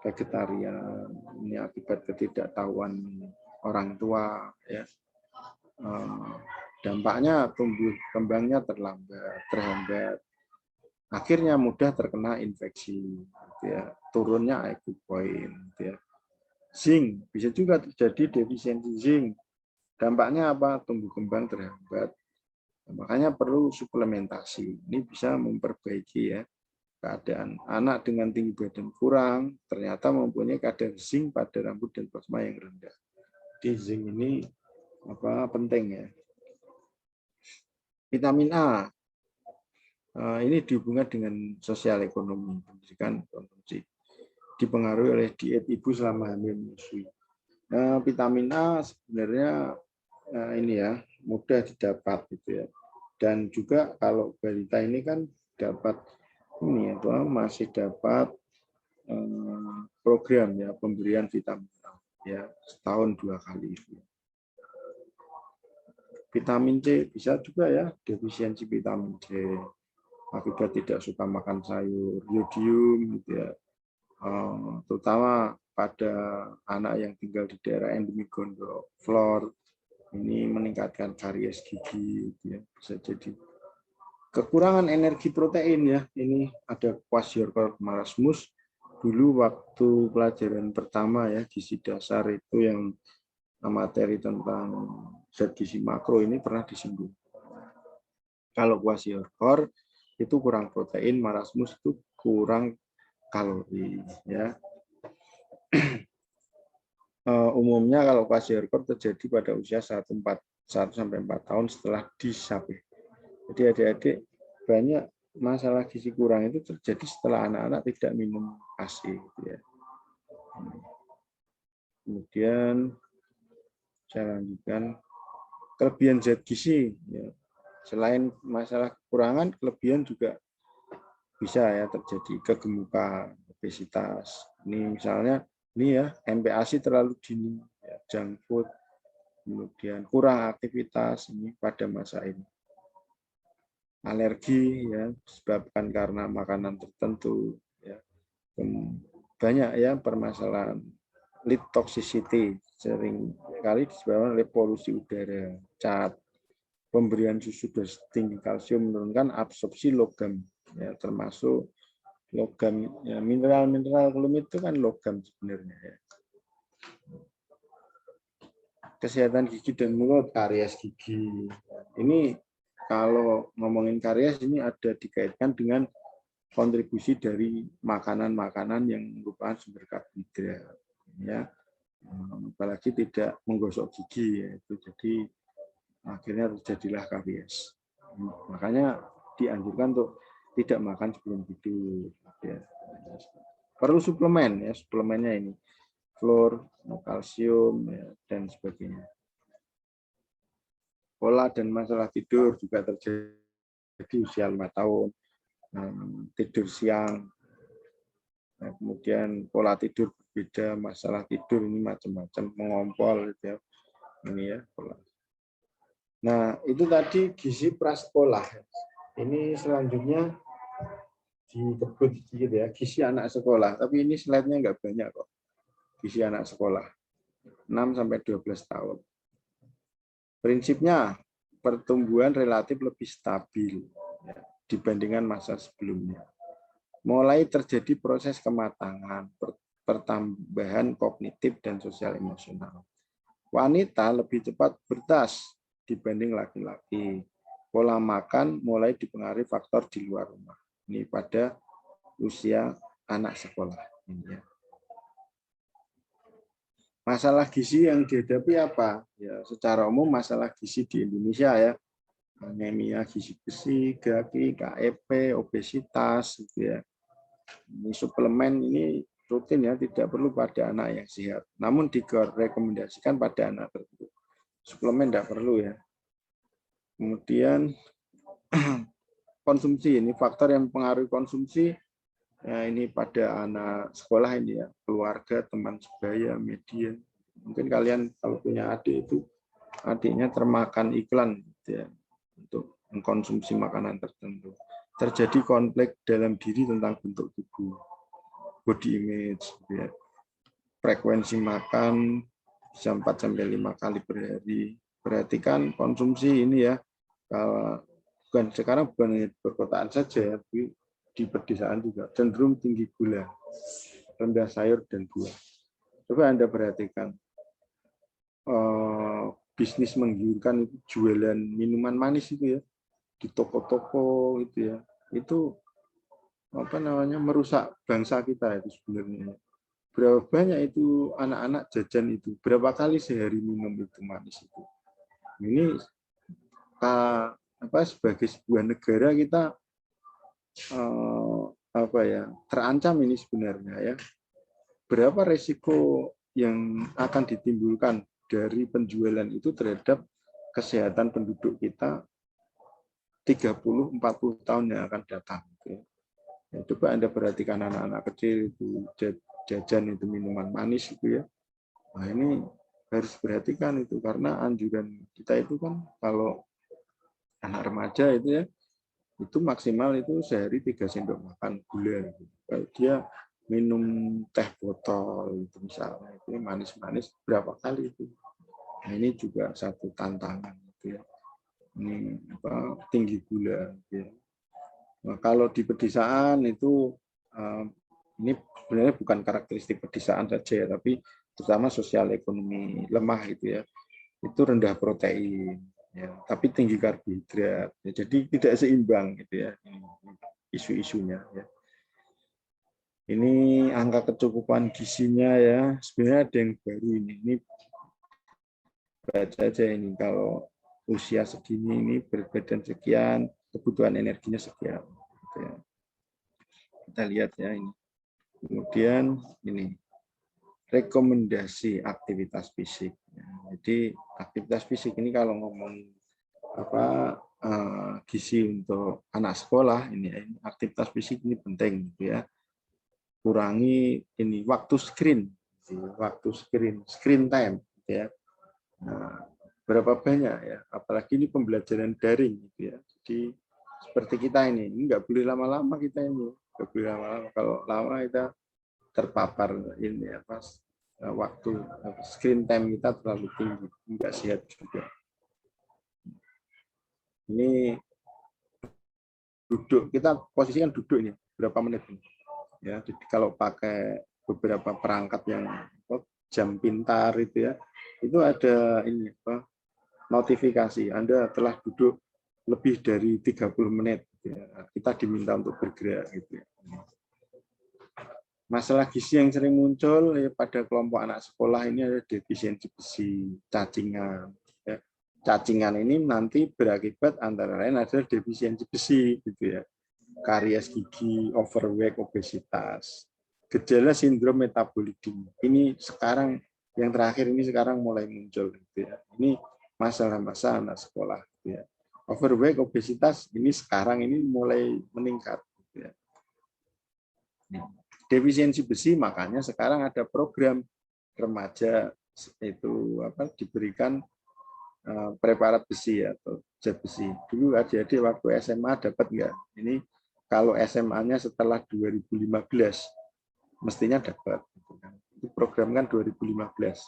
vegetarian, ini akibat ketidaktahuan orang tua, ya. Dampaknya tumbuh kembangnya terhambat. Akhirnya mudah terkena infeksi, gitu ya. Turunnya IQ point, gitu ya. Zinc bisa juga terjadi defisiensi zinc. Dampaknya apa? Tumbuh kembang terhambat. Makanya perlu suplementasi. Ini bisa memperbaiki ya keadaan anak dengan tinggi badan kurang, ternyata mempunyai kadar zinc pada rambut dan plasma yang rendah. Jadi zinc ini penting ya. Vitamin A. Ini dihubungkan dengan sosial ekonomi, pendidikan, konsumsi. Dipengaruhi oleh diet ibu selama hamil menyusui. Vitamin A sebenarnya ini ya mudah didapat gitu ya. Dan juga kalau balita ini kan dapat ini ya, masih dapat program ya pemberian vitamin A ya setahun 2 kali. Vitamin C bisa juga ya defisiensi vitamin C akibat tidak suka makan sayur, yodium gitu ya. Terutama pada anak yang tinggal di daerah endemik gondoflor, ini meningkatkan karies gigi gitu ya, bisa jadi. Kekurangan energi protein ya, ini ada kwashiorkor marasmus. Dulu waktu pelajaran pertama ya gizi dasar itu yang materi tentang zat gizi makro ini pernah disinggung. Kalau kwashiorkor itu kurang protein, marasmus itu kurang kalori ya. umumnya kalau kwashiorkor terjadi pada usia 1-4 tahun setelah disapih. Jadi adik-adik banyak masalah gizi kurang itu terjadi setelah anak-anak tidak minum ASI. Gitu ya. Kemudian saya lanjutkan kelebihan zat gizi. Ya. Selain masalah kekurangan, kelebihan juga bisa ya terjadi kegemukan, obesitas. Ini misalnya ini ya MPASI terlalu dini, ya, junk food, kemudian kurang aktivitas ini pada masa ini. Alergi ya disebabkan karena makanan tertentu ya. Banyak ya permasalahan lead toxicity sering kali disebabkan oleh polusi udara, cat, pemberian susu dosis tinggi kalsium menurunkan absorpsi logam ya termasuk logam ya mineral kelumit itu kan logam sebenarnya ya. Kesehatan gigi dan mulut, karies gigi. Ini kalau ngomongin karies ini ada dikaitkan dengan kontribusi dari makanan-makanan yang merupakan sumber karbohidrat ya. Apalagi tidak menggosok gigi ya itu jadi akhirnya terjadilah karies. Makanya dianjurkan untuk tidak makan sebelum tidur ya. Perlu suplemen ya, suplemennya ini fluor, kalsium ya, dan sebagainya. Pola dan masalah tidur juga terjadi usia 5 tahun, tidur siang, nah, kemudian pola tidur berbeda, masalah tidur ini macam-macam, mengompol gitu ya. Ini ya pola. Nah, itu tadi gizi prasekolah. Ini selanjutnya dikebut sedikit ya, gizi anak sekolah. Tapi ini slide-nya nggak banyak kok. Gizi anak sekolah, 6-12 tahun. Prinsipnya, pertumbuhan relatif lebih stabil ya, dibandingkan masa sebelumnya. Mulai terjadi proses kematangan, pertambahan kognitif dan sosial emosional. Wanita lebih cepat bertas dibanding laki-laki. Pola makan mulai dipengaruhi faktor di luar rumah. Ini pada usia anak sekolah. Ini ya. Masalah gizi yang dihadapi apa? Ya, secara umum masalah gizi di Indonesia ya, anemia gizi besi, GAGI, KEP, obesitas, gitu ya. Ini suplemen ini rutin ya, tidak perlu pada anak yang sehat. Namun direkomendasikan pada anak tertentu. Suplemen tidak perlu ya. Kemudian konsumsi ini faktor yang mempengaruhi konsumsi. Nah, ini pada anak sekolah ini ya, keluarga, teman sebaya, media. Mungkin kalian kalau punya adik itu adiknya termakan iklan gitu ya, untuk mengkonsumsi makanan tertentu. Terjadi konflik dalam diri tentang bentuk tubuh, body image, gitu ya. Frekuensi makan bisa 4-5 kali per hari. Perhatikan konsumsi ini ya. Kalau bukan sekarang bukan hanya di perkotaan saja, tapi di pedesaan juga cenderung tinggi gula, rendah sayur dan buah. Coba Anda perhatikan bisnis menggiurkan itu jualan minuman manis itu ya di toko-toko itu ya, itu apa namanya merusak bangsa kita itu sebenarnya. Berapa banyak itu anak-anak jajan itu, berapa kali sehari minum itu manis itu. Ini apa sebagai sebuah negara kita apa ya terancam ini sebenarnya ya. Berapa resiko yang akan ditimbulkan dari penjualan itu terhadap kesehatan penduduk kita 30-40 tahun yang akan datang. Ya, coba Anda perhatikan anak-anak kecil itu jajan itu minuman manis itu ya. Nah ini harus perhatikan itu karena anjuran kita itu kan kalau anak remaja itu ya itu maksimal itu sehari 3 sendok makan gula. Kalau dia minum teh botol itu misalnya itu manis-manis berapa kali itu. Nah, ini juga satu tantangan gitu ya. Ini apa tinggi gula gitu ya. Nah, kalau di pedesaan itu ini sebenarnya bukan karakteristik pedesaan saja ya, tapi terutama sosial ekonomi lemah gitu ya. Itu rendah protein ya, tapi tinggi karbohidrat. Ya, jadi tidak seimbang gitu ya isu-isunya ya. Ini angka kecukupan gizinya ya, sebenarnya ada yang baru ini. Ini baca aja ini, kalau usia segini ini berat badan sekian, kebutuhan energinya sekian. Gitu ya. Kita lihat ya ini. Kemudian ini rekomendasi aktivitas fisik. Jadi aktivitas fisik ini kalau ngomong gizi untuk anak sekolah ini aktivitas fisik ini penting gitu ya. Kurangi ini waktu screen time gitu ya. Nah, berapa banyak ya, apalagi ini pembelajaran daring gitu ya. Jadi seperti kita ini nggak boleh lama-lama kita ini, nggak boleh lama-lama. Kalau lama kita terpapar ini ya, pas waktu screen time kita terlalu tinggi, nggak sehat juga. Ini duduk, kita posisikan duduk ini berapa menit ini. Ya, jadi kalau pakai beberapa perangkat yang jam pintar itu ya, itu ada ini notifikasi Anda telah duduk lebih dari 30 menit. Ya. Kita diminta untuk bergerak gitu ya. Masalah gizi yang sering muncul ya, pada kelompok anak sekolah ini ada defisiensi besi, cacingan. Ya. Cacingan ini nanti berakibat antara lain adalah defisiensi besi, gitu ya. Karies gigi, overweight, obesitas. Gejala sindrom metabolik dini. Ini sekarang yang terakhir ini sekarang mulai muncul, gitu ya. Ini masalah-masalah anak sekolah, gitu ya. Overweight, obesitas ini sekarang ini mulai meningkat, gitu ya. Defisiensi besi, makanya sekarang ada program remaja itu diberikan preparat besi atau zat besi. Dulu adik-adik waktu SMA dapat nggak? Ini kalau SMA-nya setelah 2015 mestinya dapat. Itu program kan 2015.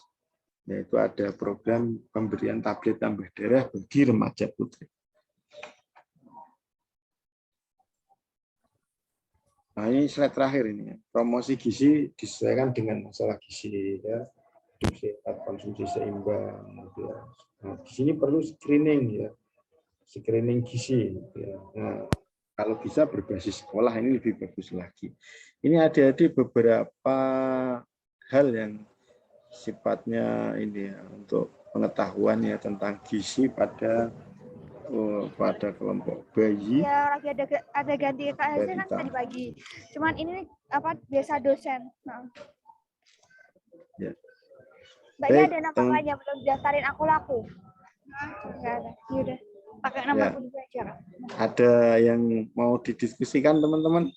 Yaitu ada program pemberian tablet tambah darah bagi remaja putri. Nah, ini slide terakhir ini. Promosi gizi disesuaikan dengan masalah gizi ya. Sehat, konsumsi seimbang ya. Nah, di sini perlu screening ya. Screening gizi ya. Nah, kalau bisa berbasis sekolah ini lebih bagus lagi. Ini ada beberapa hal yang sifatnya ini ya, untuk pengetahuan ya tentang gizi pada kelompok bayi. Ya, lagi ada ganti KLC kan tadi pagi. Cuman ini biasa dosen. Nah. Ya. Mbaknya ada namanya belum daftarin aku laku. Enggak ada. Yaudah, pakai nomor ya. Aja kan. Ada yang mau didiskusikan teman-teman?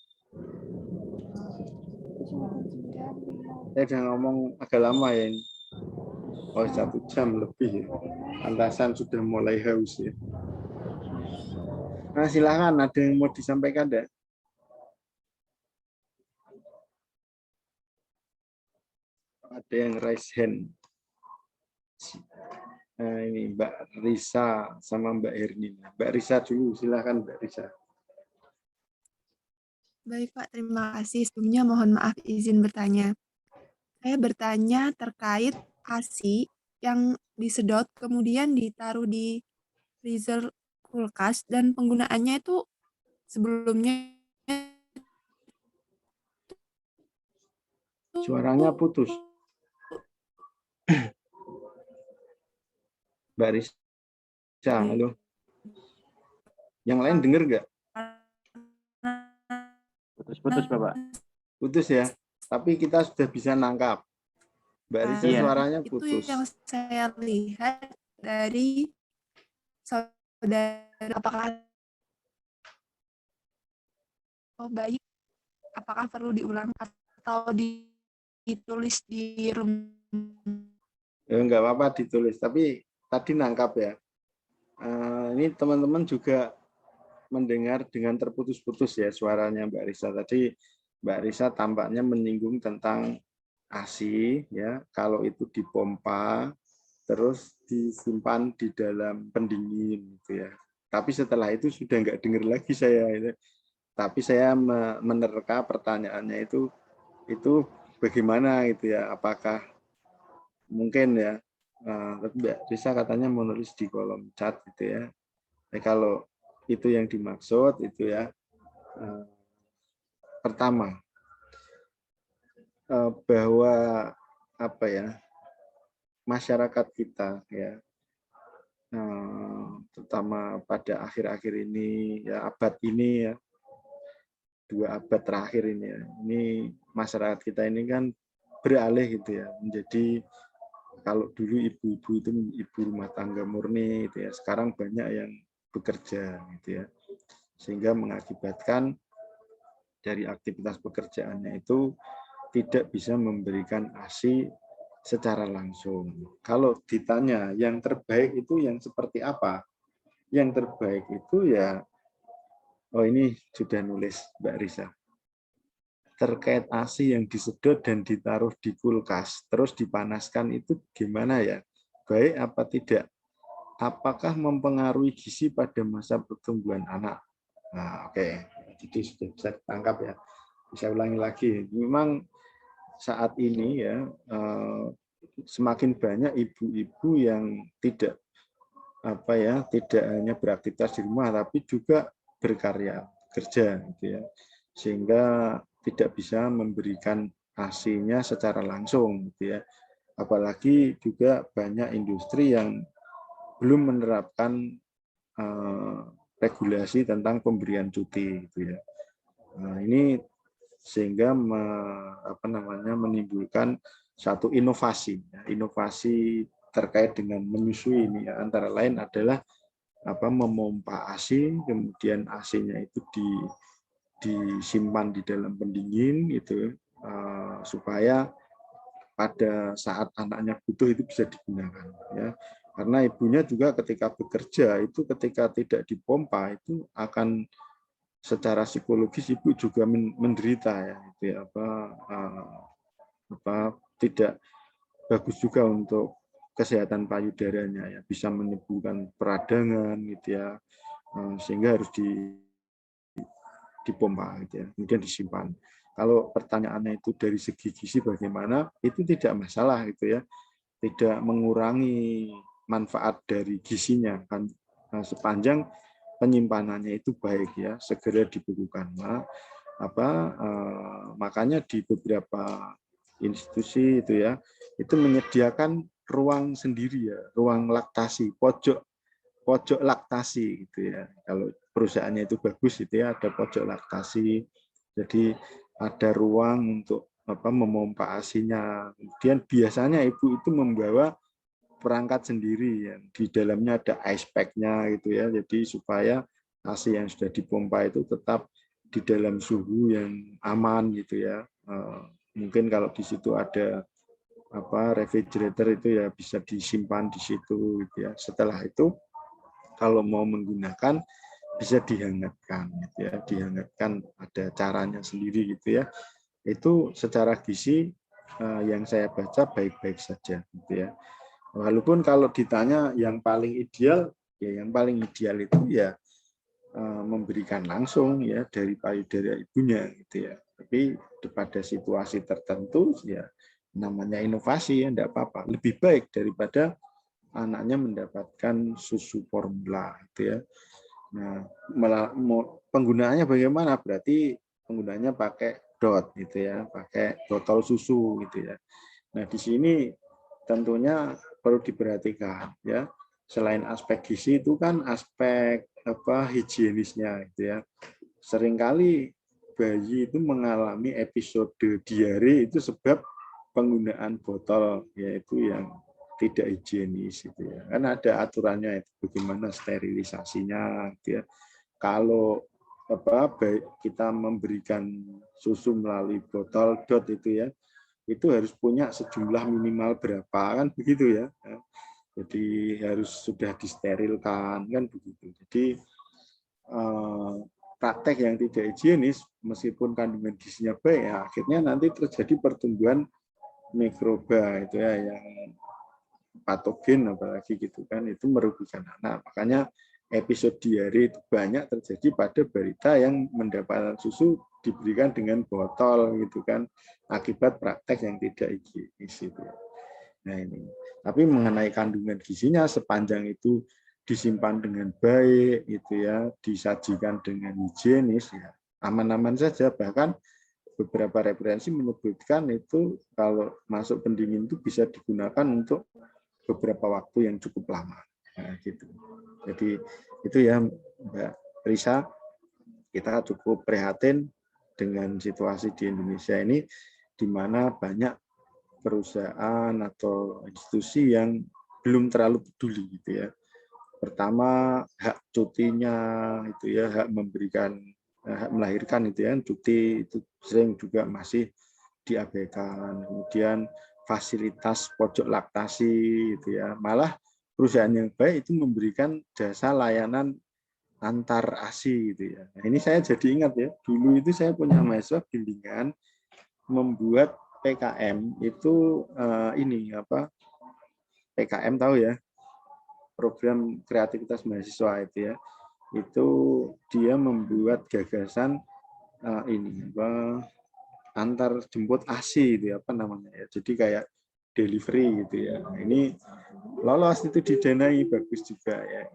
Saya udah ngomong agak lama ya ini. Oh, 1 jam lebih ya. Pantasan sudah mulai haus ya. Nah, silakan, ada yang mau disampaikan enggak? Ada yang raise hand. Nah, ini Mbak Risa sama Mbak Hermina. Mbak Risa dulu, silakan Mbak Risa. Baik Pak, terima kasih. Sebelumnya mohon maaf izin bertanya. Saya bertanya terkait ASI yang disedot kemudian ditaruh di freezer kulkas dan penggunaannya itu sebelumnya suaranya putus. Mbak Risa, halo. Yang lain dengar nggak? Putus-putus Bapak. Putus ya, tapi kita sudah bisa nangkap. Mbak Risa suaranya putus. Itu yang saya lihat dari saudara, baik, apakah perlu diulang atau ditulis di room? Ya, enggak apa-apa ditulis, tapi tadi nangkap ya. Ini teman-teman juga mendengar dengan terputus-putus ya suaranya Mbak Risa. Tadi Mbak Risa tampaknya menyinggung tentang ASI ya, kalau itu dipompa terus disimpan di dalam pendingin gitu ya. Tapi setelah itu sudah enggak dengar lagi saya itu. Tapi saya menerka pertanyaannya itu bagaimana gitu ya, apakah mungkin ya, Mbak Risa katanya menulis di kolom chat gitu ya. Kalau itu yang dimaksud itu ya, pertama bahwa apa ya, masyarakat kita ya, terutama pada akhir-akhir ini ya, abad ini ya, 2 abad terakhir ini ya, ini masyarakat kita ini kan beralih gitu ya, menjadi, kalau dulu ibu-ibu itu ibu rumah tangga murni gitu ya, sekarang banyak yang bekerja gitu ya, sehingga mengakibatkan dari aktivitas pekerjaannya itu tidak bisa memberikan ASI secara langsung. Kalau ditanya yang terbaik itu yang seperti apa? Yang terbaik itu ya, oh ini sudah nulis Mbak Risa, terkait ASI yang disedot dan ditaruh di kulkas, terus dipanaskan itu gimana ya? Baik apa tidak? Apakah mempengaruhi gizi pada masa pertumbuhan anak? Nah, oke. Jadi sudah bisa ditangkap ya. Bisa ulangi lagi. Memang saat ini ya, semakin banyak ibu-ibu yang tidak tidak hanya beraktivitas di rumah tapi juga berkarya, kerja gitu ya. Sehingga tidak bisa memberikan ASI-nya secara langsung gitu ya. Apalagi juga banyak industri yang belum menerapkan regulasi tentang pemberian cuti gitu ya. Nah, ini sehingga menimbulkan satu inovasi, inovasi terkait dengan menyusui ini ya, antara lain adalah memompa ASI, kemudian ASI-nya itu disimpan di dalam pendingin itu supaya pada saat anaknya butuh itu bisa digunakan ya. Karena ibunya juga ketika bekerja itu ketika tidak dipompa itu akan secara psikologis ibu juga menderita ya, itu ya, tidak bagus juga untuk kesehatan payudaranya ya, bisa menimbulkan peradangan gitu ya, sehingga harus dipompa gitu ya, kemudian disimpan. Kalau pertanyaannya itu dari segi gizi bagaimana, itu tidak masalah gitu ya, tidak mengurangi manfaat dari gizinya kan, sepanjang penyimpanannya itu baik ya, segera dibekukan. Makanya di beberapa institusi itu ya, itu menyediakan ruang sendiri ya, ruang laktasi, pojok laktasi gitu ya. Kalau perusahaannya itu bagus itu ya, ada pojok laktasi. Jadi ada ruang untuk memompa ASI-nya. Kemudian biasanya ibu itu membawa perangkat sendiri yang di dalamnya ada ice pack-nya gitu ya. Jadi supaya ASI yang sudah dipompa itu tetap di dalam suhu yang aman gitu ya. Mungkin kalau di situ ada refrigerator itu ya bisa disimpan di situ gitu ya. Setelah itu kalau mau menggunakan bisa dihangatkan gitu ya. Dihangatkan ada caranya sendiri gitu ya. Itu secara gizi yang saya baca baik-baik saja gitu ya. Walaupun kalau ditanya yang paling ideal, ya yang paling ideal itu ya memberikan langsung ya dari payudara ibunya gitu ya. Tapi pada situasi tertentu ya namanya inovasi ya enggak apa-apa. Lebih baik daripada anaknya mendapatkan susu formula gitu ya. Nah, penggunaannya bagaimana? Berarti penggunaannya pakai DOT gitu ya, pakai botol susu gitu ya. Nah, di sini tentunya perlu diperhatikan ya. Selain aspek gizi itu kan aspek higienisnya gitu ya. Seringkali bayi itu mengalami episode diare itu sebab penggunaan botol yaitu yang tidak higienis gitu ya. Kan ada aturannya itu bagaimana sterilisasinya gitu ya. Kalau kita memberikan susu melalui botol DOT itu ya, itu harus punya sejumlah minimal berapa kan begitu ya. Jadi harus sudah disterilkan kan begitu. Jadi praktek yang tidak higienis meskipun kandungan gizinya baik ya, akhirnya nanti terjadi pertumbuhan mikroba itu ya yang patogen apalagi gitu kan, itu merugikan anak. Makanya episode diare itu banyak terjadi pada balita yang mendapatkan susu diberikan dengan botol gitu kan, akibat praktek yang tidak higienis itu. Nah ini. Tapi mengenai kandungan gizinya sepanjang itu disimpan dengan baik itu ya, disajikan dengan higienis ya, aman-aman saja. Bahkan beberapa referensi menyebutkan itu kalau masuk pendingin itu bisa digunakan untuk beberapa waktu yang cukup lama. Nah, gitu. Jadi itu ya Mbak Risa, kita cukup prihatin dengan situasi di Indonesia ini, di mana banyak perusahaan atau institusi yang belum terlalu peduli gitu ya. Pertama hak cutinya itu ya, hak melahirkan itu ya, cuti itu sering juga masih diabaikan. Kemudian fasilitas pojok laktasi itu ya, malah perusahaan yang baik itu memberikan jasa layanan antar ASI gitu ya. Nah, ini saya jadi ingat ya, dulu itu saya punya mahasiswa bimbingan membuat PKM itu ini apa, PKM tahu ya, program kreativitas mahasiswa itu ya, itu dia membuat gagasan ini apa, antar jemput ASI itu apa namanya ya, jadi kayak delivery gitu ya. Nah, ini lolos itu didanai, bagus juga ya,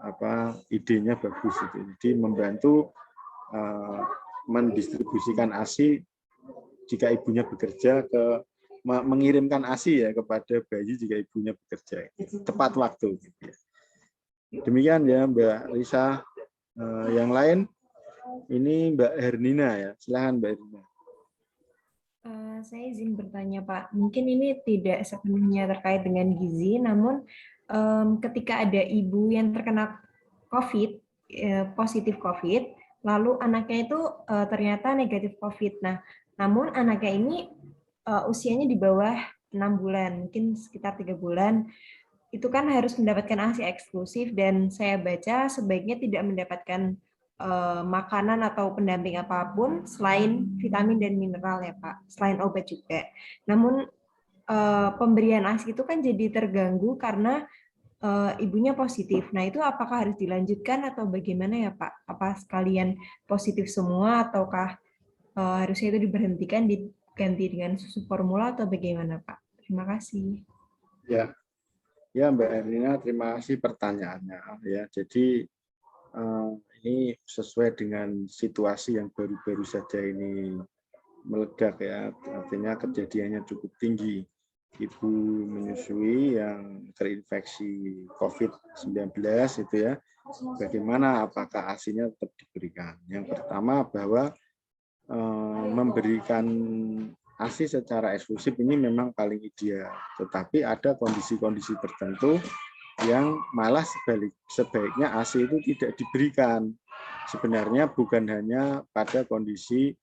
apa idenya bagus itu. Jadi membantu mendistribusikan ASI jika ibunya bekerja, ke mengirimkan ASI ya kepada bayi jika ibunya bekerja, tepat waktu gitu ya. Demikian ya Mbak Risa. Yang lain ini Mbak Hernina ya, silakan Mbak Hernina. Saya izin bertanya Pak, mungkin ini tidak sepenuhnya terkait dengan gizi, namun ketika ada ibu yang terkena COVID, positif COVID, lalu anaknya itu ternyata negatif COVID. Nah, namun anaknya ini usianya di bawah 6 bulan, mungkin sekitar 3 bulan, itu kan harus mendapatkan ASI eksklusif, dan saya baca sebaiknya tidak mendapatkan makanan atau pendamping apapun selain vitamin dan mineral ya Pak, selain obat juga. Namun pemberian ASI itu kan jadi terganggu karena ibunya positif. Nah itu apakah harus dilanjutkan atau bagaimana ya Pak? Apa sekalian positif semua ataukah harusnya itu diberhentikan, diganti dengan susu formula atau bagaimana Pak? Terima kasih. Ya, ya Mbak Erlina, terima kasih pertanyaannya. Ya, jadi ini sesuai dengan situasi yang baru-baru saja ini meledak ya, artinya kejadiannya cukup tinggi. Ibu menyusui yang terinfeksi COVID-19 itu ya, bagaimana apakah ASI-nya tetap diberikan? Yang pertama bahwa memberikan ASI secara eksklusif ini memang paling ideal, tetapi ada kondisi-kondisi tertentu yang malah sebaiknya ASI itu tidak diberikan. Sebenarnya bukan hanya pada kondisi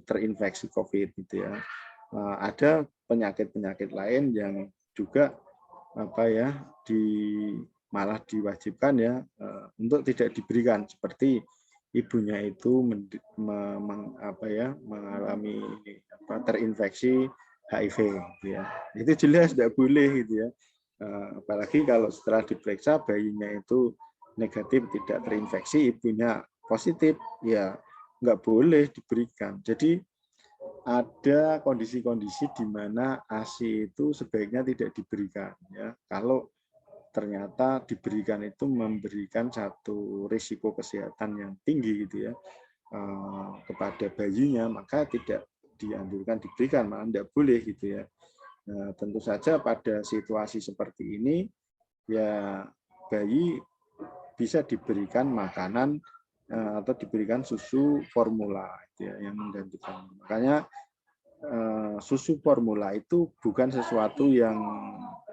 terinfeksi COVID gitu ya. Ada penyakit-penyakit lain yang juga malah diwajibkan ya untuk tidak diberikan, seperti ibunya itu mengalami terinfeksi HIV gitu ya. Itu jelas tidak boleh gitu ya. Apalagi kalau setelah diperiksa bayinya itu negatif, tidak terinfeksi, ibunya positif, ya nggak boleh diberikan. Jadi ada kondisi-kondisi di mana ASI itu sebaiknya tidak diberikan ya. Kalau ternyata diberikan itu memberikan satu risiko kesehatan yang tinggi gitu ya kepada bayinya, maka tidak dianjurkan diberikan, malah tidak boleh gitu ya. Nah, tentu saja pada situasi seperti ini ya bayi bisa diberikan makanan atau diberikan susu formula gitu ya, yang menggantikan. Makanya susu formula itu bukan sesuatu yang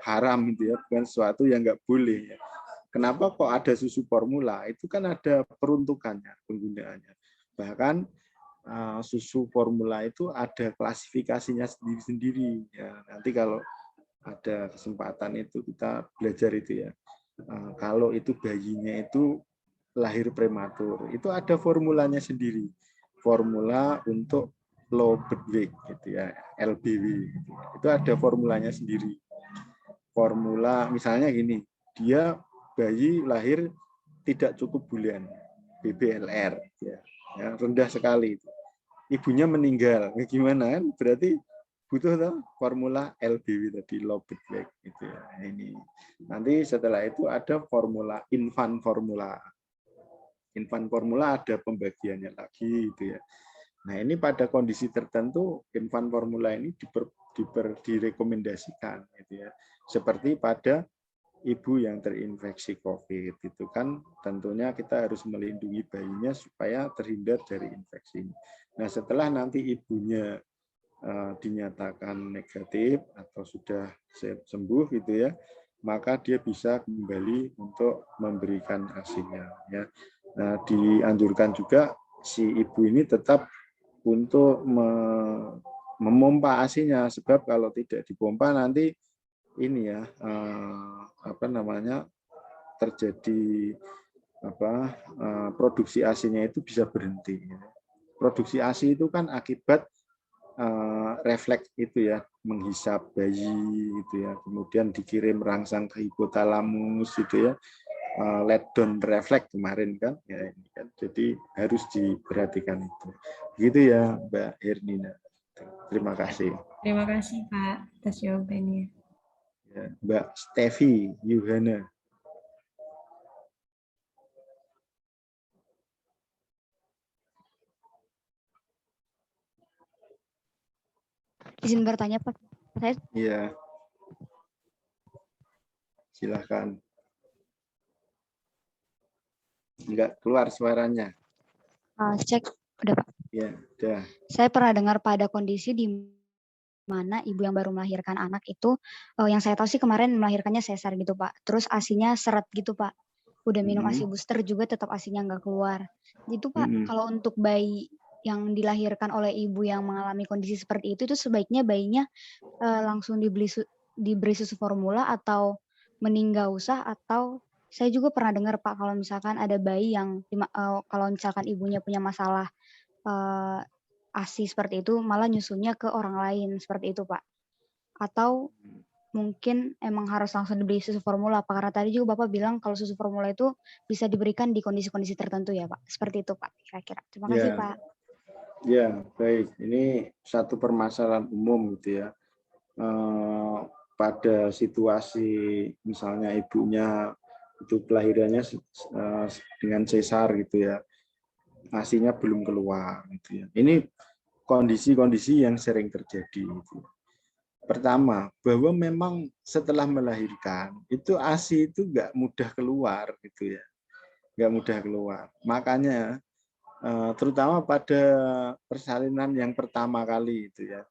haram gitu ya, bukan sesuatu yang nggak boleh ya. Kenapa kok ada susu formula? Itu kan ada peruntukannya, penggunaannya. Bahkan susu formula itu ada klasifikasinya sendiri-sendiri ya. Nanti kalau ada kesempatan itu kita belajar itu ya. Kalau itu bayinya itu lahir prematur, itu ada formulanya sendiri. Formula untuk low birth weight gitu ya, LBW gitu. Itu ada formulanya sendiri. Formula misalnya gini, dia bayi lahir tidak cukup bulan, BBLR ya, rendah sekali itu. Ibunya meninggal, gimana kan? Berarti butuh tuh formula LBW tadi, low birth weight gitu ya. Ini nanti setelah itu ada formula infant formula. infant formula ada pembagiannya lagi gitu ya. Nah, ini pada kondisi tertentu infant formula ini direkomendasikan gitu ya. Seperti pada ibu yang terinfeksi COVID itu kan tentunya kita harus melindungi bayinya supaya terhindar dari infeksi. Nah, setelah nanti ibunya dinyatakan negatif atau sudah sembuh gitu ya, maka dia bisa kembali untuk memberikan ASI-nya ya. Nah, dianjurkan juga si ibu ini tetap untuk memompa ASI-nya, sebab kalau tidak dipompa nanti ini ya terjadi produksi ASI-nya itu bisa berhenti. Produksi ASI itu kan akibat refleks itu ya, menghisap bayi itu ya, kemudian dikirim rangsang ke hipotalamus itu ya, let down refleks kemarin kan ya, ini kan jadi harus diperhatikan itu. Begitu ya Mbak Hernina. Terima kasih. Terima kasih Pak atas jawabannya. Ya, Mbak Stevi Yuhana. Izin bertanya Pak. Saya Iya. Silakan. Enggak keluar suaranya. cek udah Pak. Ya, udah. Saya pernah dengar pada kondisi di mana ibu yang baru melahirkan anak itu, yang saya tahu sih kemarin melahirkannya sesar gitu Pak. Terus ASI-nya seret gitu Pak. Udah minum ASI booster juga tetap ASI-nya nggak keluar. Gitu Pak, kalau untuk bayi yang dilahirkan oleh ibu yang mengalami kondisi seperti itu sebaiknya bayinya langsung diberi susu formula atau mending nggak usah, atau saya juga pernah dengar Pak kalau misalkan ada bayi yang kalau misalkan ibunya punya masalah ASI seperti itu malah nyusunya ke orang lain seperti itu Pak. Atau mungkin emang harus langsung diberi susu formula Pak, karena tadi juga Bapak bilang kalau susu formula itu bisa diberikan di kondisi-kondisi tertentu ya Pak. Seperti itu Pak kira-kira. Terima kasih Pak. Ya, baik. Ini satu permasalahan umum gitu ya. Pada situasi misalnya ibunya itu kelahirannya dengan sesar gitu ya, ASI-nya belum keluar gitu ya. Ini kondisi-kondisi yang sering terjadi gitu. Pertama, bahwa memang setelah melahirkan itu ASI itu nggak mudah keluar gitu ya, nggak mudah keluar. Makanya terutama pada persalinan yang pertama kali itu ya,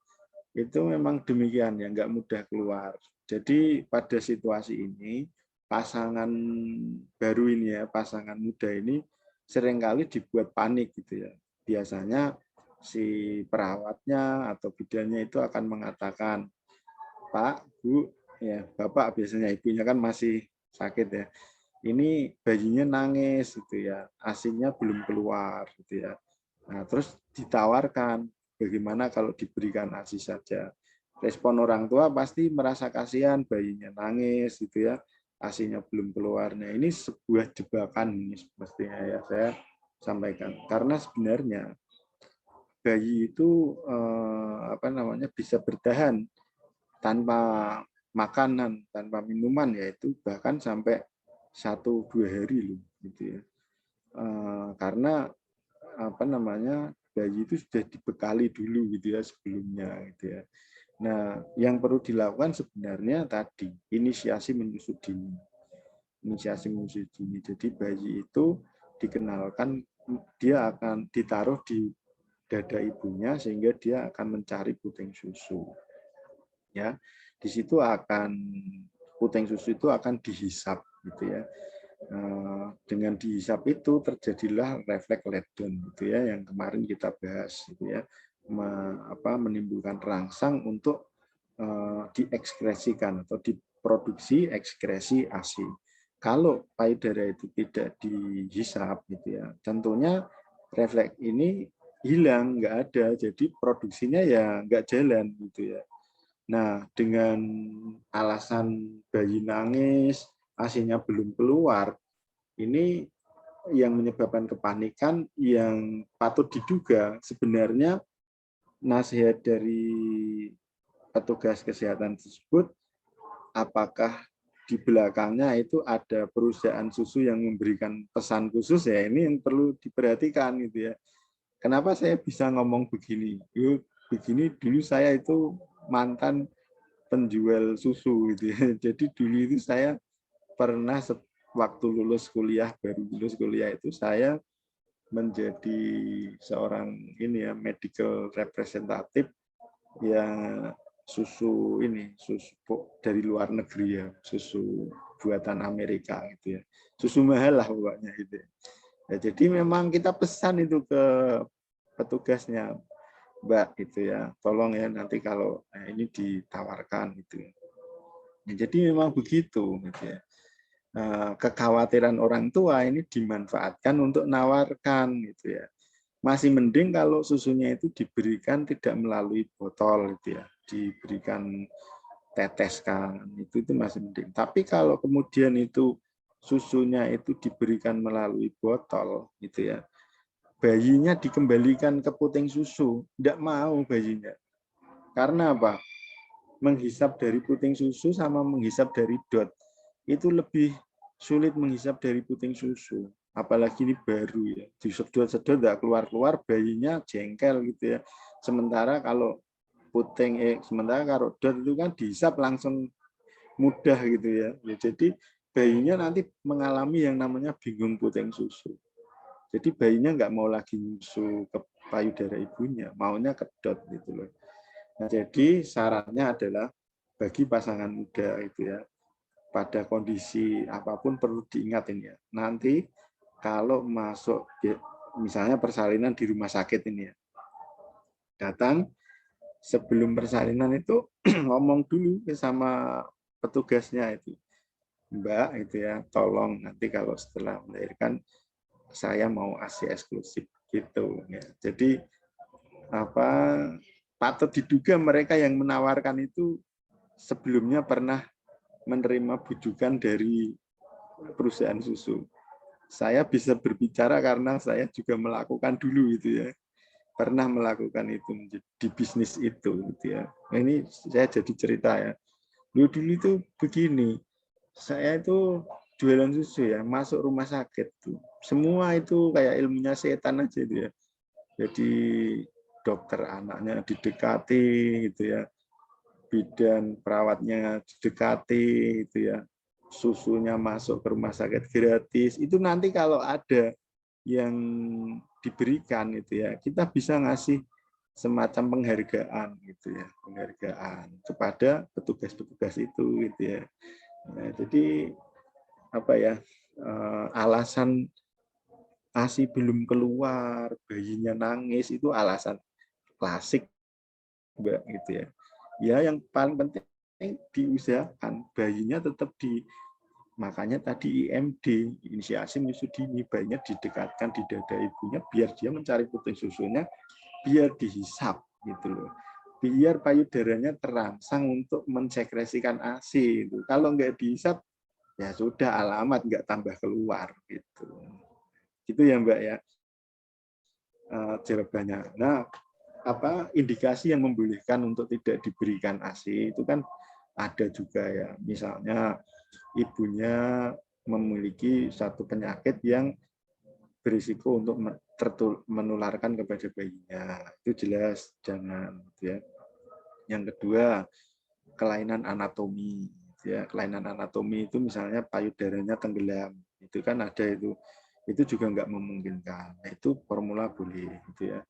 itu memang demikian ya, nggak mudah keluar. Jadi pada situasi ini pasangan baru ini ya, pasangan muda ini seringkali dibuat panik gitu ya. Biasanya si perawatnya atau bidannya itu akan mengatakan, Pak, Bu, ya Bapak, biasanya ibunya kan masih sakit ya, ini bayinya nangis gitu ya, ASI-nya belum keluar gitu ya. Nah, terus ditawarkan bagaimana kalau diberikan ASI saja. Respon orang tua pasti merasa kasihan, bayinya nangis gitu ya, ASI-nya belum keluar. Nah, ini sebuah jebakan ini mestinya ya saya sampaikan. Karena sebenarnya bayi itu bisa bertahan tanpa makanan, tanpa minuman, yaitu bahkan sampai 1-2 hari loh gitu ya. Karena bayi itu sudah dibekali dulu gitu ya sebelumnya gitu ya. Nah, yang perlu dilakukan sebenarnya tadi inisiasi menyusui dini. Inisiasi menyusui dini. Jadi bayi itu dikenalkan dia akan ditaruh di dada ibunya sehingga dia akan mencari puting susu. Ya. Di situ puting susu itu akan dihisap gitu ya. Dengan dihisap itu terjadilah refleks let down gitu ya, yang kemarin kita bahas gitu ya, menimbulkan rangsang untuk diekskresikan atau diproduksi ekskresi ASI. Kalau payudara itu tidak dihisap gitu ya, tentunya refleks ini hilang, nggak ada, jadi produksinya ya nggak jalan gitu ya. Nah, dengan alasan bayi nangis, ASI-nya belum keluar, ini yang menyebabkan kepanikan yang patut diduga sebenarnya nasihat dari petugas kesehatan tersebut apakah di belakangnya itu ada perusahaan susu yang memberikan pesan khusus, ya ini yang perlu diperhatikan gitu ya. Kenapa saya bisa ngomong begini? Yuk, begini dulu saya itu mantan penjual susu gitu ya. Jadi dulu itu saya pernah waktu lulus kuliah, baru lulus kuliah itu saya menjadi seorang ini ya, medical representative yang susu dari luar negeri ya, susu buatan Amerika gitu ya, susu mahal lah pokoknya gitu ya. Jadi memang kita pesan itu ke petugasnya, Mbak gitu ya, tolong ya nanti kalau ini ditawarkan gitu. Jadi memang begitu gitu ya. Kekhawatiran orang tua ini dimanfaatkan untuk nawarkan gitu ya. Masih mending kalau susunya itu diberikan tidak melalui botol gitu ya, diberikan teteskan, itu masih mending. Tapi kalau kemudian itu susunya itu diberikan melalui botol gitu ya, bayinya dikembalikan ke puting susu, tidak mau bayinya. Karena apa? Menghisap dari puting susu sama menghisap dari dot itu lebih sulit menghisap dari puting susu. Apalagi ini baru ya, disedot-sedot nggak keluar-keluar, bayinya jengkel gitu ya. Sementara kalau sementara kalau dot itu kan dihisap langsung mudah gitu ya. Jadi bayinya nanti mengalami yang namanya bingung puting susu. Jadi bayinya nggak mau lagi nyusu ke payudara ibunya, maunya ke dot gitu loh. Nah, jadi syaratnya adalah bagi pasangan muda itu ya, pada kondisi apapun perlu diingatin ya. Nanti kalau masuk misalnya persalinan di rumah sakit ini ya, datang sebelum persalinan itu ngomong dulu sama petugasnya itu, Mbak itu ya, tolong nanti kalau setelah melahirkan saya mau ASI eksklusif gitu ya. Jadi patut diduga mereka yang menawarkan itu sebelumnya pernah menerima bujukan dari perusahaan susu. Saya bisa berbicara karena saya juga melakukan dulu itu ya. Pernah melakukan itu di bisnis itu gitu ya. Nah, ini saya jadi cerita ya. Dulu itu begini. Saya itu jualan susu ya, masuk rumah sakit tuh. Semua itu kayak ilmunya setan aja itu ya. Jadi dokter anaknya didekati gitu ya. Bidan perawatnya didekati gitu ya, susunya masuk ke rumah sakit gratis. Itu nanti kalau ada yang diberikan gitu ya, kita bisa ngasih semacam penghargaan gitu ya, penghargaan kepada petugas-petugas itu gitu ya. Nah, jadi apa ya, alasan ASI belum keluar, bayinya nangis itu alasan klasik Mbak gitu ya. Ya yang paling penting diusahakan bayinya tetap makanya tadi IMD, inisiasi menyusui dini, bayinya didekatkan di dada ibunya biar dia mencari puting susunya, biar dihisap gitu loh. Biar payudaranya terangsang untuk mensekresikan ASI itu. Kalau nggak dihisap ya sudah alamat nggak tambah keluar gitu. Gitu ya Mbak ya. Jawabannya. Nah, indikasi yang membolehkan untuk tidak diberikan ASI itu kan ada juga ya. Misalnya ibunya memiliki satu penyakit yang berisiko untuk menularkan kepada bayinya. Itu jelas jangan ya. Yang kedua, kelainan anatomi ya. Kelainan anatomi itu misalnya payudaranya tenggelam. Itu kan ada itu. Itu juga nggak memungkinkan. Nah, itu formula boleh gitu ya.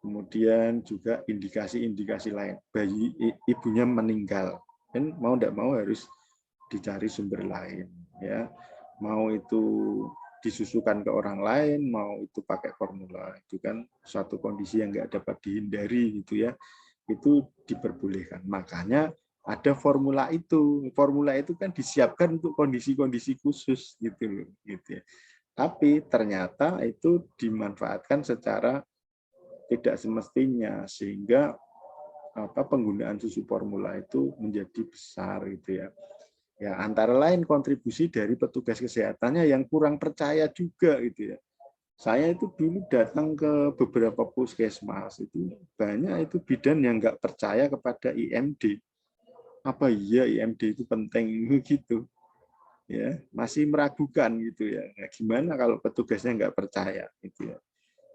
Kemudian juga indikasi-indikasi lain, bayi ibunya meninggal, kan mau tidak mau harus dicari sumber lain, ya. Mau itu disusukan ke orang lain, mau itu pakai formula, itu kan suatu kondisi yang nggak dapat dihindari, gitu ya. Itu diperbolehkan. Makanya ada formula itu. Formula itu kan disiapkan untuk kondisi-kondisi khusus, gitu ya. Tapi ternyata itu dimanfaatkan secara tidak semestinya sehingga penggunaan susu formula itu menjadi besar gitu ya. Ya antara lain kontribusi dari petugas kesehatannya yang kurang percaya juga gitu ya. Saya itu dulu datang ke beberapa puskesmas itu banyak itu bidan yang nggak percaya kepada IMD. Apa iya IMD itu penting gitu. ya masih meragukan gitu ya. Nah, gimana kalau petugasnya nggak percaya gitu ya.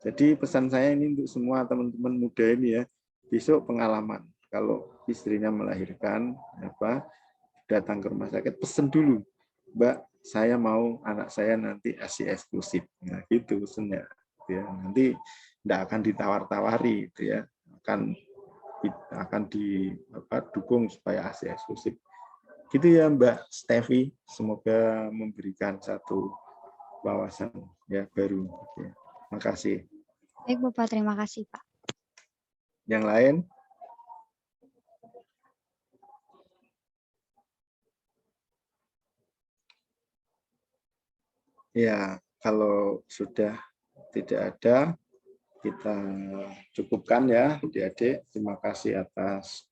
Jadi pesan saya ini untuk semua teman-teman muda ini ya, besok pengalaman kalau istrinya melahirkan datang ke rumah sakit, pesen dulu, Mbak, saya mau anak saya nanti ASI eksklusif. Nah, gitu pesennya. Ya, nanti tidak akan ditawar-tawari, gitu ya. Akan didukung supaya ASI eksklusif. Gitu ya Mbak Stevi, semoga memberikan satu wawasan ya baru. Ya. Terima kasih. Baik Bapak, terima kasih Pak. Yang lain? Ya, kalau sudah tidak ada, kita cukupkan ya adik-adik. Terima kasih atas